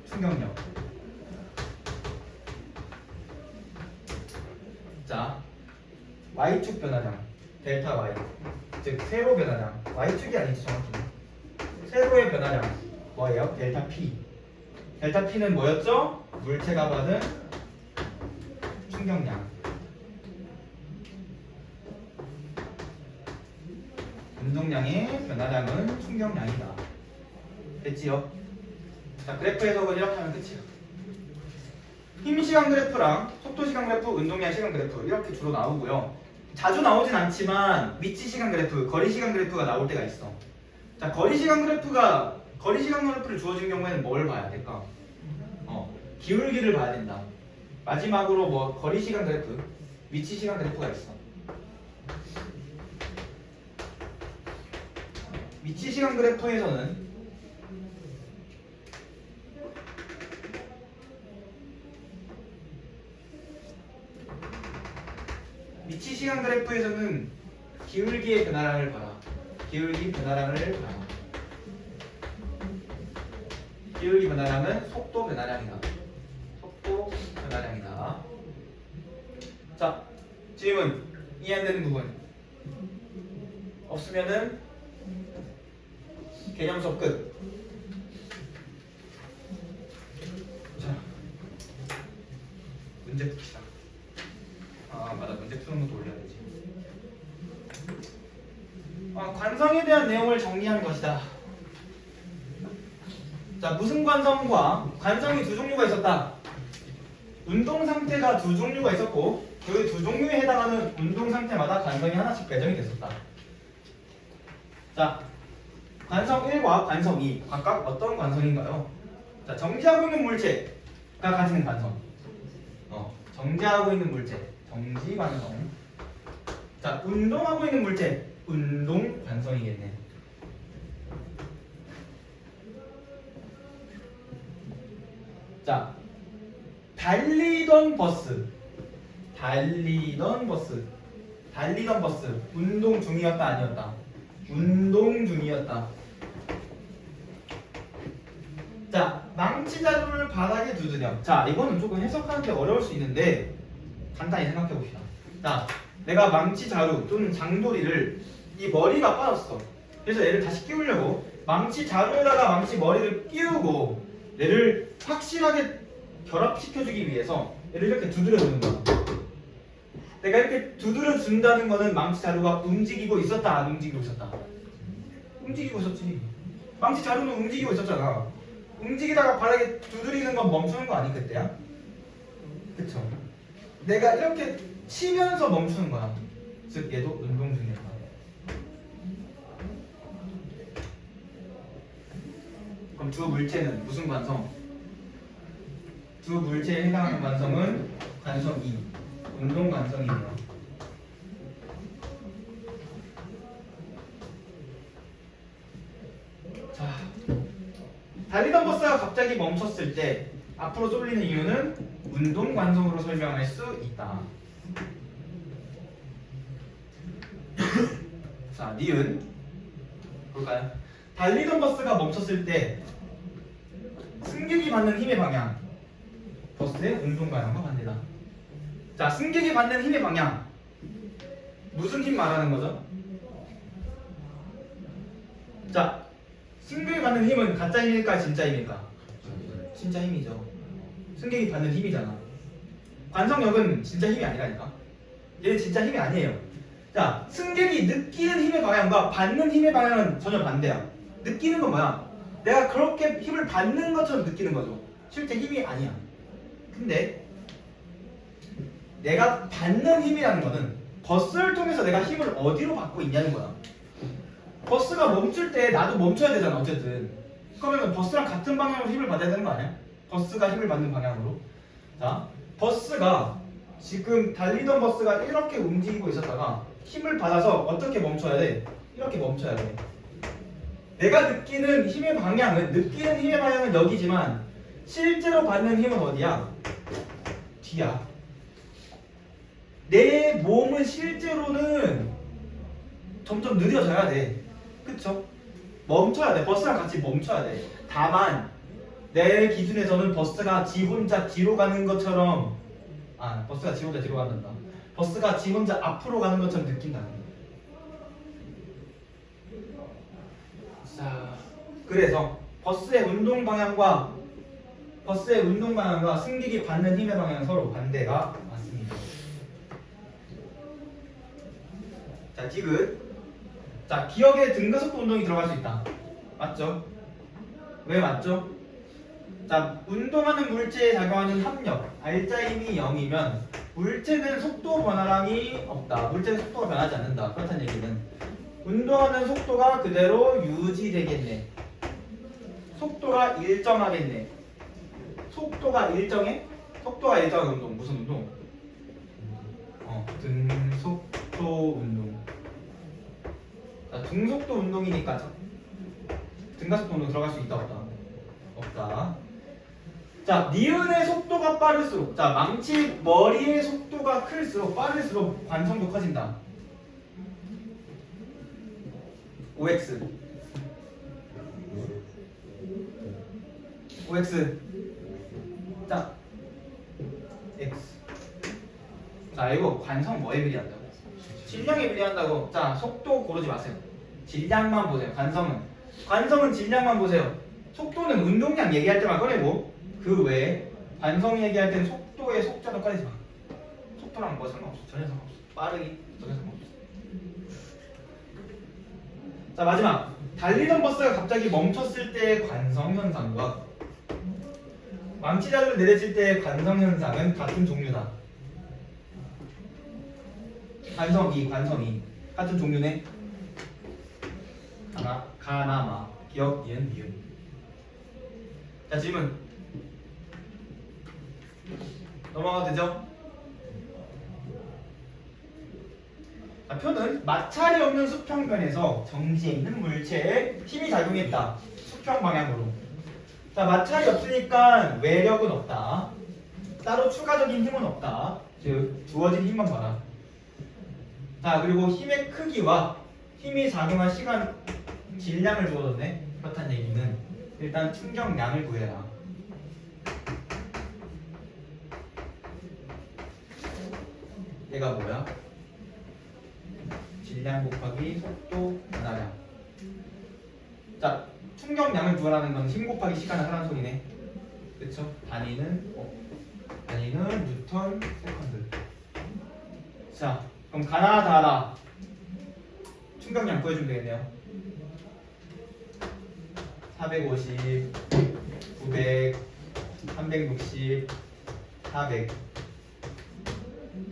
충격력. 자, y축 변화량 델타 y, 즉 세로 변화량. y축이 아니지 정확히는. 세로의 변화량 뭐예요? 델타 p. 델타 p는 뭐였죠? 물체가 받은 충격량. 운동량의 변화량은 충격량이다. 됐지요? 자, 그래프 해석은 이렇게 하면 끝이에요. 힘 시간 그래프랑 속도 시간 그래프, 운동량 시간 그래프 이렇게 주로 나오고요. 자주 나오진 않지만 위치 시간 그래프, 거리 시간 그래프가 나올 때가 있어. 자, 거리 시간 그래프를 주어진 경우에는 뭘 봐야 될까? 기울기를 봐야 된다. 마지막으로 뭐 거리 시간 그래프, 위치 시간 그래프가 있어. 위치 시간 그래프에서는 기울기의 변화량을 봐라. 기울기 변화량을 봐라. 기울기 변화량은 속도 변화량이다. 속도 변화량이다. 자, 질문. 이해 안 되는 부분 없으면은 개념 수업 끝. 자, 문제 풉시다. 맞아, 문제 푸는 것도 올려야 되지. 관성에 대한 내용을 정리한 것이다. 자, 무슨 관성이 두 종류가 있었다. 운동 상태가 두 종류가 있었고 그 두 종류에 해당하는 운동 상태마다 관성이 하나씩 배정이 됐었다. 자, 관성 1과 관성 2 각각 어떤 관성인가요? 자, 정지하고 있는 물체가 가지는 관성. 정지하고 있는 물체, 정지 관성. 자, 운동하고 있는 물체, 운동 관성이겠네. 자, 달리던 버스 운동 중이었다 아니었다? 운동 중이었다. 자, 망치 자루를 바닥에 두드려. 자, 이거는 조금 해석하는 게 어려울 수 있는데 간단히 생각해 봅시다. 자, 내가 망치 자루 또는 장도리를 이 머리가 빠졌어. 그래서 얘를 다시 끼우려고 망치 자루에다가 망치 머리를 끼우고 얘를 확실하게 결합시켜주기 위해서 얘를 이렇게 두드려 주는 거야. 내가 이렇게 두드려 준다는 거는 망치 자루가 움직이고 있었다 안 움직이고 있었다? 움직이고 있었지. 망치 자루는 움직이고 있었잖아. 움직이다가 바닥에 두드리는 건 멈추는 거 아니 그때야? 그쵸? 내가 이렇게 치면서 멈추는 거야. 즉 얘도 운동 중이었다. 그럼 두 물체는 무슨 관성? 두 물체에 해당하는 관성은 관성 2, 운동 관성이에요. 자, 달리던 버스가 갑자기 멈췄을 때 앞으로 쏠리는 이유는 운동 관성으로 설명할 수 있다. 자, 니은 볼까요? 달리던 버스가 멈췄을 때 승객이 받는 힘의 방향, 버스의 운동 방향과 반대다. 자, 승객이 받는 힘의 방향, 무슨 힘 말하는 거죠? 자, 승객이 받는 힘은 가짜 힘일까 진짜 힘일까? 진짜 힘이죠. 승객이 받는 힘이잖아. 관성력은 진짜 힘이 아니라니까. 얘는 진짜 힘이 아니에요. 자, 승객이 느끼는 힘의 방향과 받는 힘의 방향은 전혀 반대야. 느끼는 건 뭐야? 내가 그렇게 힘을 받는 것처럼 느끼는 거죠. 실제 힘이 아니야. 근데 내가 받는 힘이라는 거는 버스를 통해서 내가 힘을 어디로 받고 있냐는 거야. 버스가 멈출 때 나도 멈춰야 되잖아, 어쨌든. 그러면 버스랑 같은 방향으로 힘을 받아야 되는 거 아니야? 버스가 힘을 받는 방향으로. 자, 버스가 지금 달리던 버스가 이렇게 움직이고 있었다가 힘을 받아서 어떻게 멈춰야 돼? 이렇게 멈춰야 돼. 내가 느끼는 힘의 방향은 여기지만 실제로 받는 힘은 어디야? 뒤야. 내 몸은 실제로는 점점 느려져야 돼. 그쵸? 멈춰야 돼. 버스랑 같이 멈춰야 돼. 다만 내 기준에서는 버스가 지 혼자 뒤로 가는 것처럼 버스가 지 혼자 뒤로 간단다. 버스가 지 혼자 앞으로 가는 것처럼 느낀다는 거야. 자, 그래서 버스의 운동 방향과 승객이 받는 힘의 방향은 서로 반대가 맞습니다. 자, 디귿. 자, 기억에 등가속도 운동이 들어갈 수 있다. 맞죠? 왜 맞죠? 자, 운동하는 물체에 작용하는 합력, 알자 힘이 0이면 물체는 속도 변화량이 없다. 물체는 속도가 변하지 않는다. 그렇다는 얘기는 운동하는 속도가 그대로 유지되겠네. 속도가 일정하겠네. 속도가 일정해? 속도가 일정한 운동. 무슨 운동? 등속도 운동. 자, 등속도 운동이니까 등가속도 운동 들어갈 수 있다 없다? 없다. 자, 니은의 속도가 빠를수록, 자, 망치 머리의 속도가 빠를수록 관성도 커진다. OX. 자, X. 자, 이거 관성 뭐에 비례한다고? 질량에 비례한다고. 자, 속도 고르지 마세요. 질량만 보세요. 관성은 질량만 보세요. 속도는 운동량 얘기할 때만 꺼내고 그 외에 관성 얘기할 때는 속도의 속자도 꺼내지 마. 속도랑 뭐 상관없어. 전혀 상관없어. 빠르기 전혀 상관없어. 자, 마지막. 달리던 버스가 갑자기 멈췄을 때의 관성 현상과 망치자루를 내려칠 때의 관성 현상은 같은 종류다. 관성이 같은 종류네. 가나마 기억 이은 미음. 자, 질문 넘어가도 되죠? 자, 표는 마찰이 없는 수평변에서 정지해 있는 물체에 힘이 작용했다. 수평 방향으로. 자, 마찰이 없으니까 외력은 없다. 따로 추가적인 힘은 없다. 즉 주어진 힘만 봐라. 자, 그리고 힘의 크기와 힘이 작용한 시간 질량을 주어졌네. 그렇다는 얘기는 일단 충격량을 구해라. 얘가 뭐야? 질량 곱하기 속도 변화량. 자, 충격량을 구하라는 건 힘 곱하기 시간을 하라는 소리네. 그쵸? 단위는 뉴턴 세컨드. 자, 그럼 가나 다라 충격량 구해주면 되겠네요. 450, 900, 360, 400.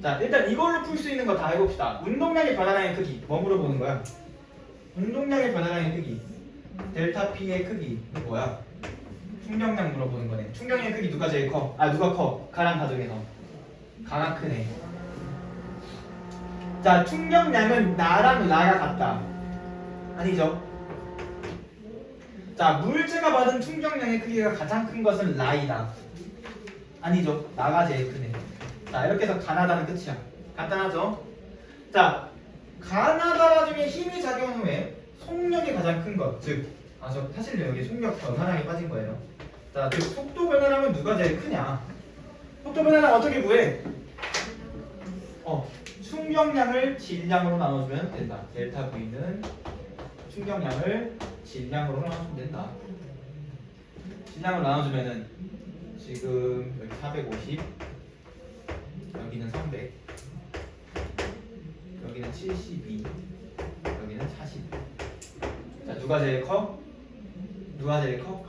자, 일단 이걸로 풀 수 있는 거 다 해봅시다. 운동량의 변화량의 크기 뭐 물어보는 거야? 운동량의 변화량의 크기 델타 P의 크기 뭐야? 충격량 물어보는 거네. 충격량의 크기 누가 제일 커? 누가 커? 가랑 가정에서 가가 크네. 자, 충격량은 나랑 라가 같다. 아니죠? 자, 물체가 받은 충격량의 크기가 가장 큰 것은 라이다. 아니죠? 나가 제일 크네. 자, 이렇게 해서 가나다는 끝이야. 간단하죠? 자, 가나다 중에 힘이 작용한 후에 속력이 가장 큰 것. 즉, 사실 여기 속력 변화량이 빠진 거예요. 자, 즉 속도 변화량은 누가 제일 크냐? 속도 변화량 어떻게 구해? 충격량을 질량으로 나눠주면 된다. 델타 V는 충격량을 질량으로 나눠주면 된다. 질량으로 나눠주면은 지금 여기 450, 여기는 300. 여기는 72, 여기는 40. 자, 누가 제일 커? 누가 제일 커?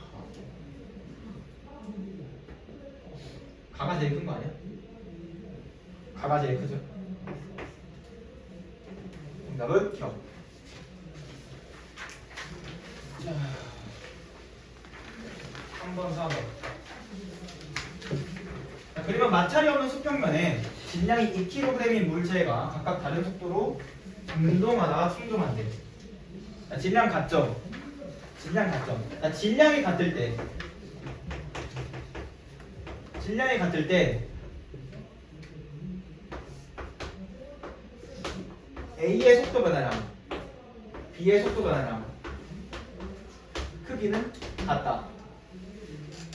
가가 제일 큰 거 아니야? 가가 제일 크죠? 정답은 겨. 자, 3번, 4번. 자, 그러면 마찰이 없는 수평면에 질량이 2kg인 물체가 각각 다른 속도로 운동하다가 충돌한대. 자, 질량 같죠? 질량 같죠? 자, 질량이 같을 때 A의 속도 변화량, B의 속도 변화량 크기는 같다.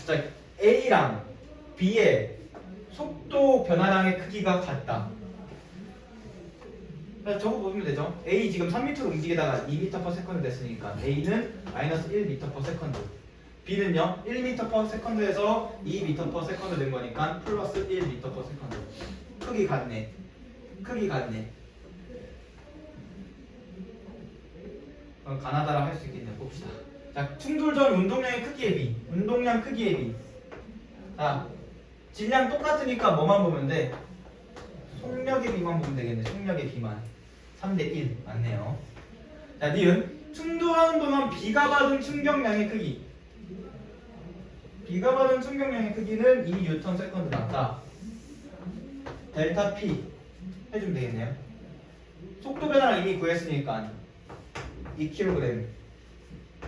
자, A랑 B의 속도 변화량의 크기가 같다. 자, 저거 보면 되죠. A 지금 3m로 움직이다가 2m/s 됐으니까 A는 마이너스 1m/s. B는요 1m/s에서 2m/s 된 거니까 플러스 1m/s. 크기 같네. 크기 같네. 가나다라 할 수 있겠네요. 봅시다. 자, 충돌 전 운동량의 크기에 비. 운동량 크기에 비. 자, 질량 똑같으니까 뭐만 보면 돼? 속력의 비만 보면 되겠네. 속력의 비만. 3대1 맞네요. 자, 니은 충돌하는 동안 B가 받은 충격량의 크기. B가 받은 충격량의 크기는 2N/s 맞다. 델타 P 해주면 되겠네요. 속도 변화를 이미 구했으니까 2kg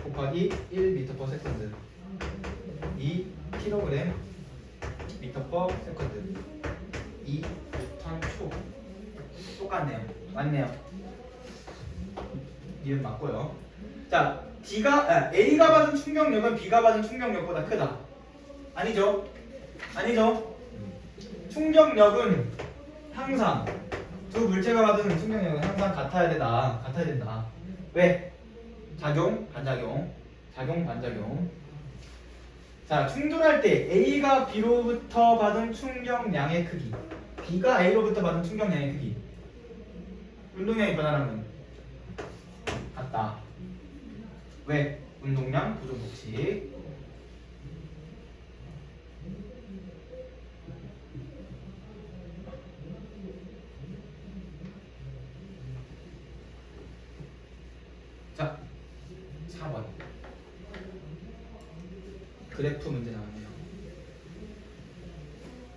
곱하기 1m/s 2kg m/s 2N초 똑같네요. 맞네요. 이름 맞고요. 자, A가 받은 충격력은 B가 받은 충격력보다 크다. 아니죠? 아니죠? 충격력은 항상 두 물체가 받은 충격력은 항상 같아야 된다. 왜? 작용, 반작용. 작용, 반작용. 자, 충돌할 때 A가 B로부터 받은 충격량의 크기, B가 A로부터 받은 충격량의 크기, 운동량의 변화량은 같다. 왜? 운동량 부정법칙. 자, 4번. 그래프 문제 나왔네요.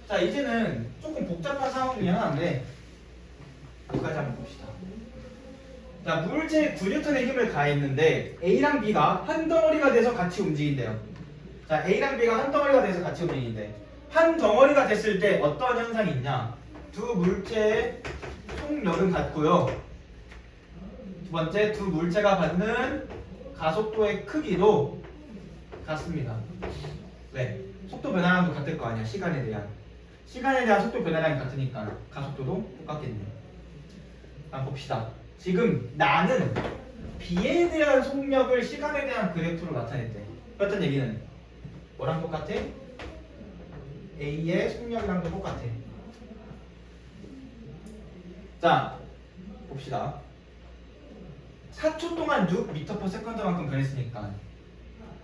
자, 이제는 조금 복잡한 상황 중에 하나인데 여기까지 한번 봅시다. 자, 물체에 9N의 힘을 가했는데 A랑 B가 한 덩어리가 돼서 같이 움직인대요. 자, A랑 B가 한 덩어리가 돼서 같이 움직이는데 한 덩어리가 됐을 때 어떤 현상이 있냐? 두 물체의 속력은 같고요. 두 번째, 두 물체가 받는 가속도의 크기도 같습니다. 왜? 속도 변화량도 같을 거 아니야. 시간에 대한 속도 변화량이 같으니까 가속도도 똑같겠네요. 한번 봅시다. 지금 나는 B에 대한 속력을 시간에 대한 그래프로 나타냈대. 그렇단 얘기는 뭐랑 똑같아? A의 속력이랑도 똑같아. 자, 봅시다. 4초 동안 6m/s만큼 변했으니까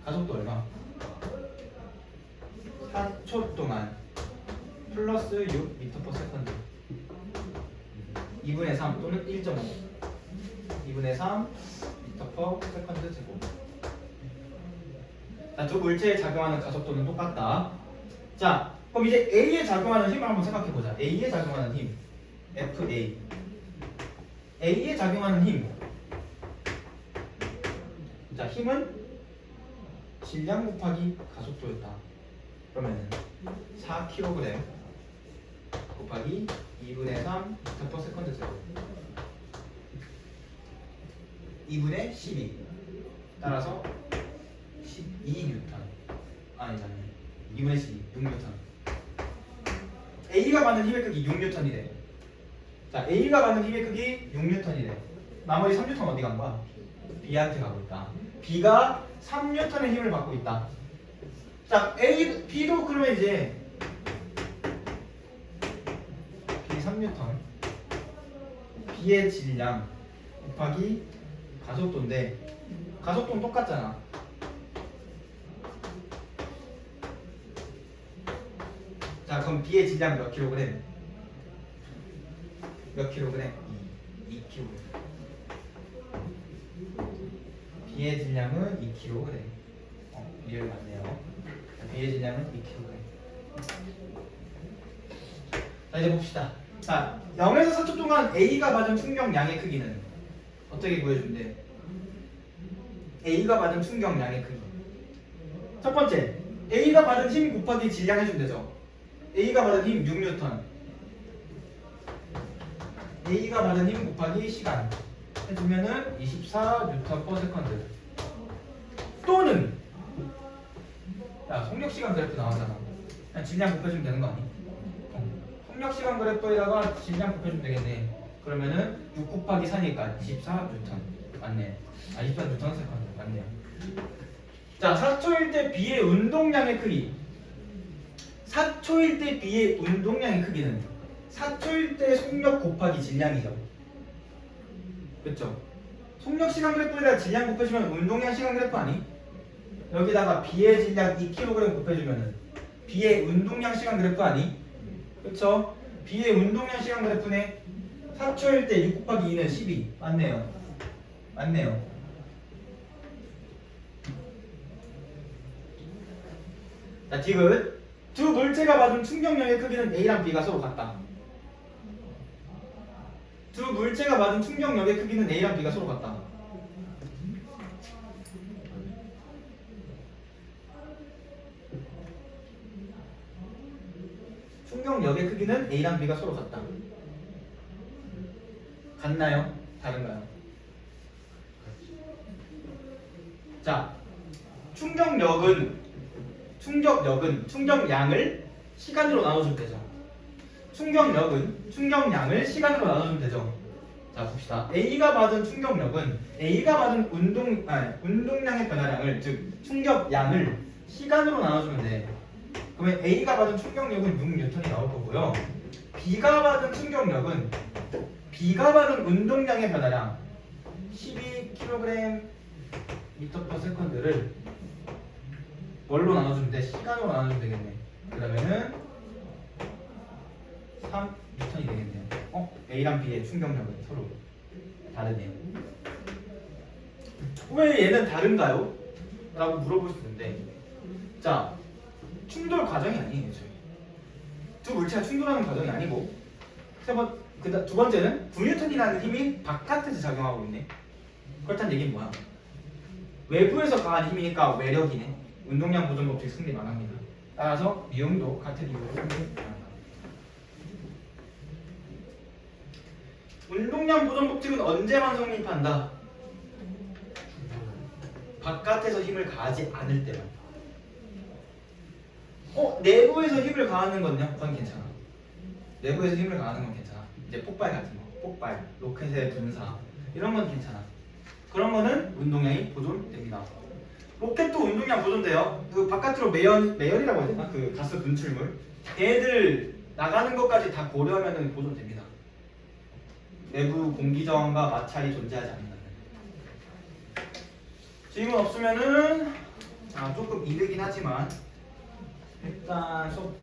가속도 얼마? 4초 동안 플러스 6m/s 2분의 3 또는 1.5 2분의 3 m/s 제곱. 자, 두 물체에 작용하는 가속도는 똑같다. 자, 그럼 이제 A에 작용하는 힘을 한번 생각해보자. A에 작용하는 힘 FA. A에 작용하는 힘. 자, 힘은 질량 곱하기 가속도였다. 그러면은 4kg 곱하기 2분의 3 m/s 제곱 2분의 12 따라서 12N. 아니 2분의 12 6N. A가 받는 힘의 크기 6N이래. 자, A가 받는 힘의 크기 6N이래. 나머지 3N 어디 간 거야? B한테 가고 있다. B가 3N의 힘을 받고 있다. 자, B도 그러면 이제 B 3N, B의 질량 곱하기 가속도인데 가속도는 똑같잖아. 자, 그럼 B의 질량 몇 킬로그램? 몇 킬로그램? 2킬로그램. B의 질량은 2킬로그램. 리얼 맞네요. B의 질량은 2킬로그램. 자, 이제 봅시다. 자, 0에서 4초 동안 A가 받은 충격량의 크기는 어떻게 구해준대? A가 받은 충격량의 크기. 첫 번째, A가 받은 힘 곱하기 질량 해주면 되죠. A가 받은 힘 6N. A가 받은 힘 곱하기 시간 해주면은 24N/s. 또는 야, 속력시간 그래프 나왔잖아. 그냥 질량 곱해주면 되는 거 아니? 속력시간 그래프에다가 질량 곱해주면 되겠네. 그러면은 6 곱하기 4니까 24N. 맞네. 24N/s. 맞네요. 자, 4초일 때 B의 운동량의 크기. 4초일 때 B의 운동량의 크기는 4초일 때 속력 곱하기 질량이죠. 그렇죠? 속력 시간 그래프에다가 질량 곱해주면 운동량 시간 그래프 아니? 여기다가 B의 질량 2kg 곱해주면은 B의 운동량 시간 그래프 아니? 그렇죠? B의 운동량 시간 그래프네. 4초일 때 6 곱하기 2는 12. 맞네요. 맞네요. 자, 지금 두 물체가 받은 충격량의 크기는 A랑 B가 서로 같다. 두 물체가 받은 충격력의 크기는 A랑 B가 서로 같다. 충격력의 크기는 A랑 B가 서로 같다. 같나요? 다른가요? 자, 충격량을 시간으로 나눠주면 되죠. 충격량을 시간으로 나눠주면 되죠. 자, 봅시다. A가 받은 충격력은 A가 받은 운동량의 변화량을, 즉 충격량을 시간으로 나눠주면 돼. 그러면 A가 받은 충격력은 6N이 나올 거고요. B가 받은 충격력은 B가 받은 운동량의 변화량 12kg/s를 뭘로 나눠주면 돼? 시간으로 나눠주면 되겠네. 그러면은 3N이 되겠네요. A랑 B의 충격력은 서로 다르네요. 왜 얘는 다른가요? 라고 물어볼 수 있는데, 자, 충돌 과정이 아니에요. 저희 두 물체가 충돌하는 과정이 아니고, 두 번째는 9N이라는 힘이 바깥에서 작용하고 있네. 그렇다는 얘기는 뭐야? 외부에서 가한 힘이니까 외력이네. 운동량 보존 법칙 승리 만합니다. 따라서 미용도 같은 이유로 승리 만합니다. 운동량 보존 법칙은 언제만 성립한다? 바깥에서 힘을 가하지 않을 때만. 내부에서 힘을 가하는 건요? 그건 괜찮아. 내부에서 힘을 가하는 건 괜찮아. 이제 폭발 같은 거, 폭발, 로켓의 분사 이런 건 괜찮아. 그런 거는 운동량이 보존됩니다. 로켓도 운동량 보존돼요. 그 바깥으로 매연이라고 해야 되나? 그 가스 분출물. 걔들 나가는 것까지 다 고려하면 보존됩니다. 내부 공기 저항과 마찰이 존재하지 않는다면. 질문 없으면은 조금 이르긴 하지만 일단 수업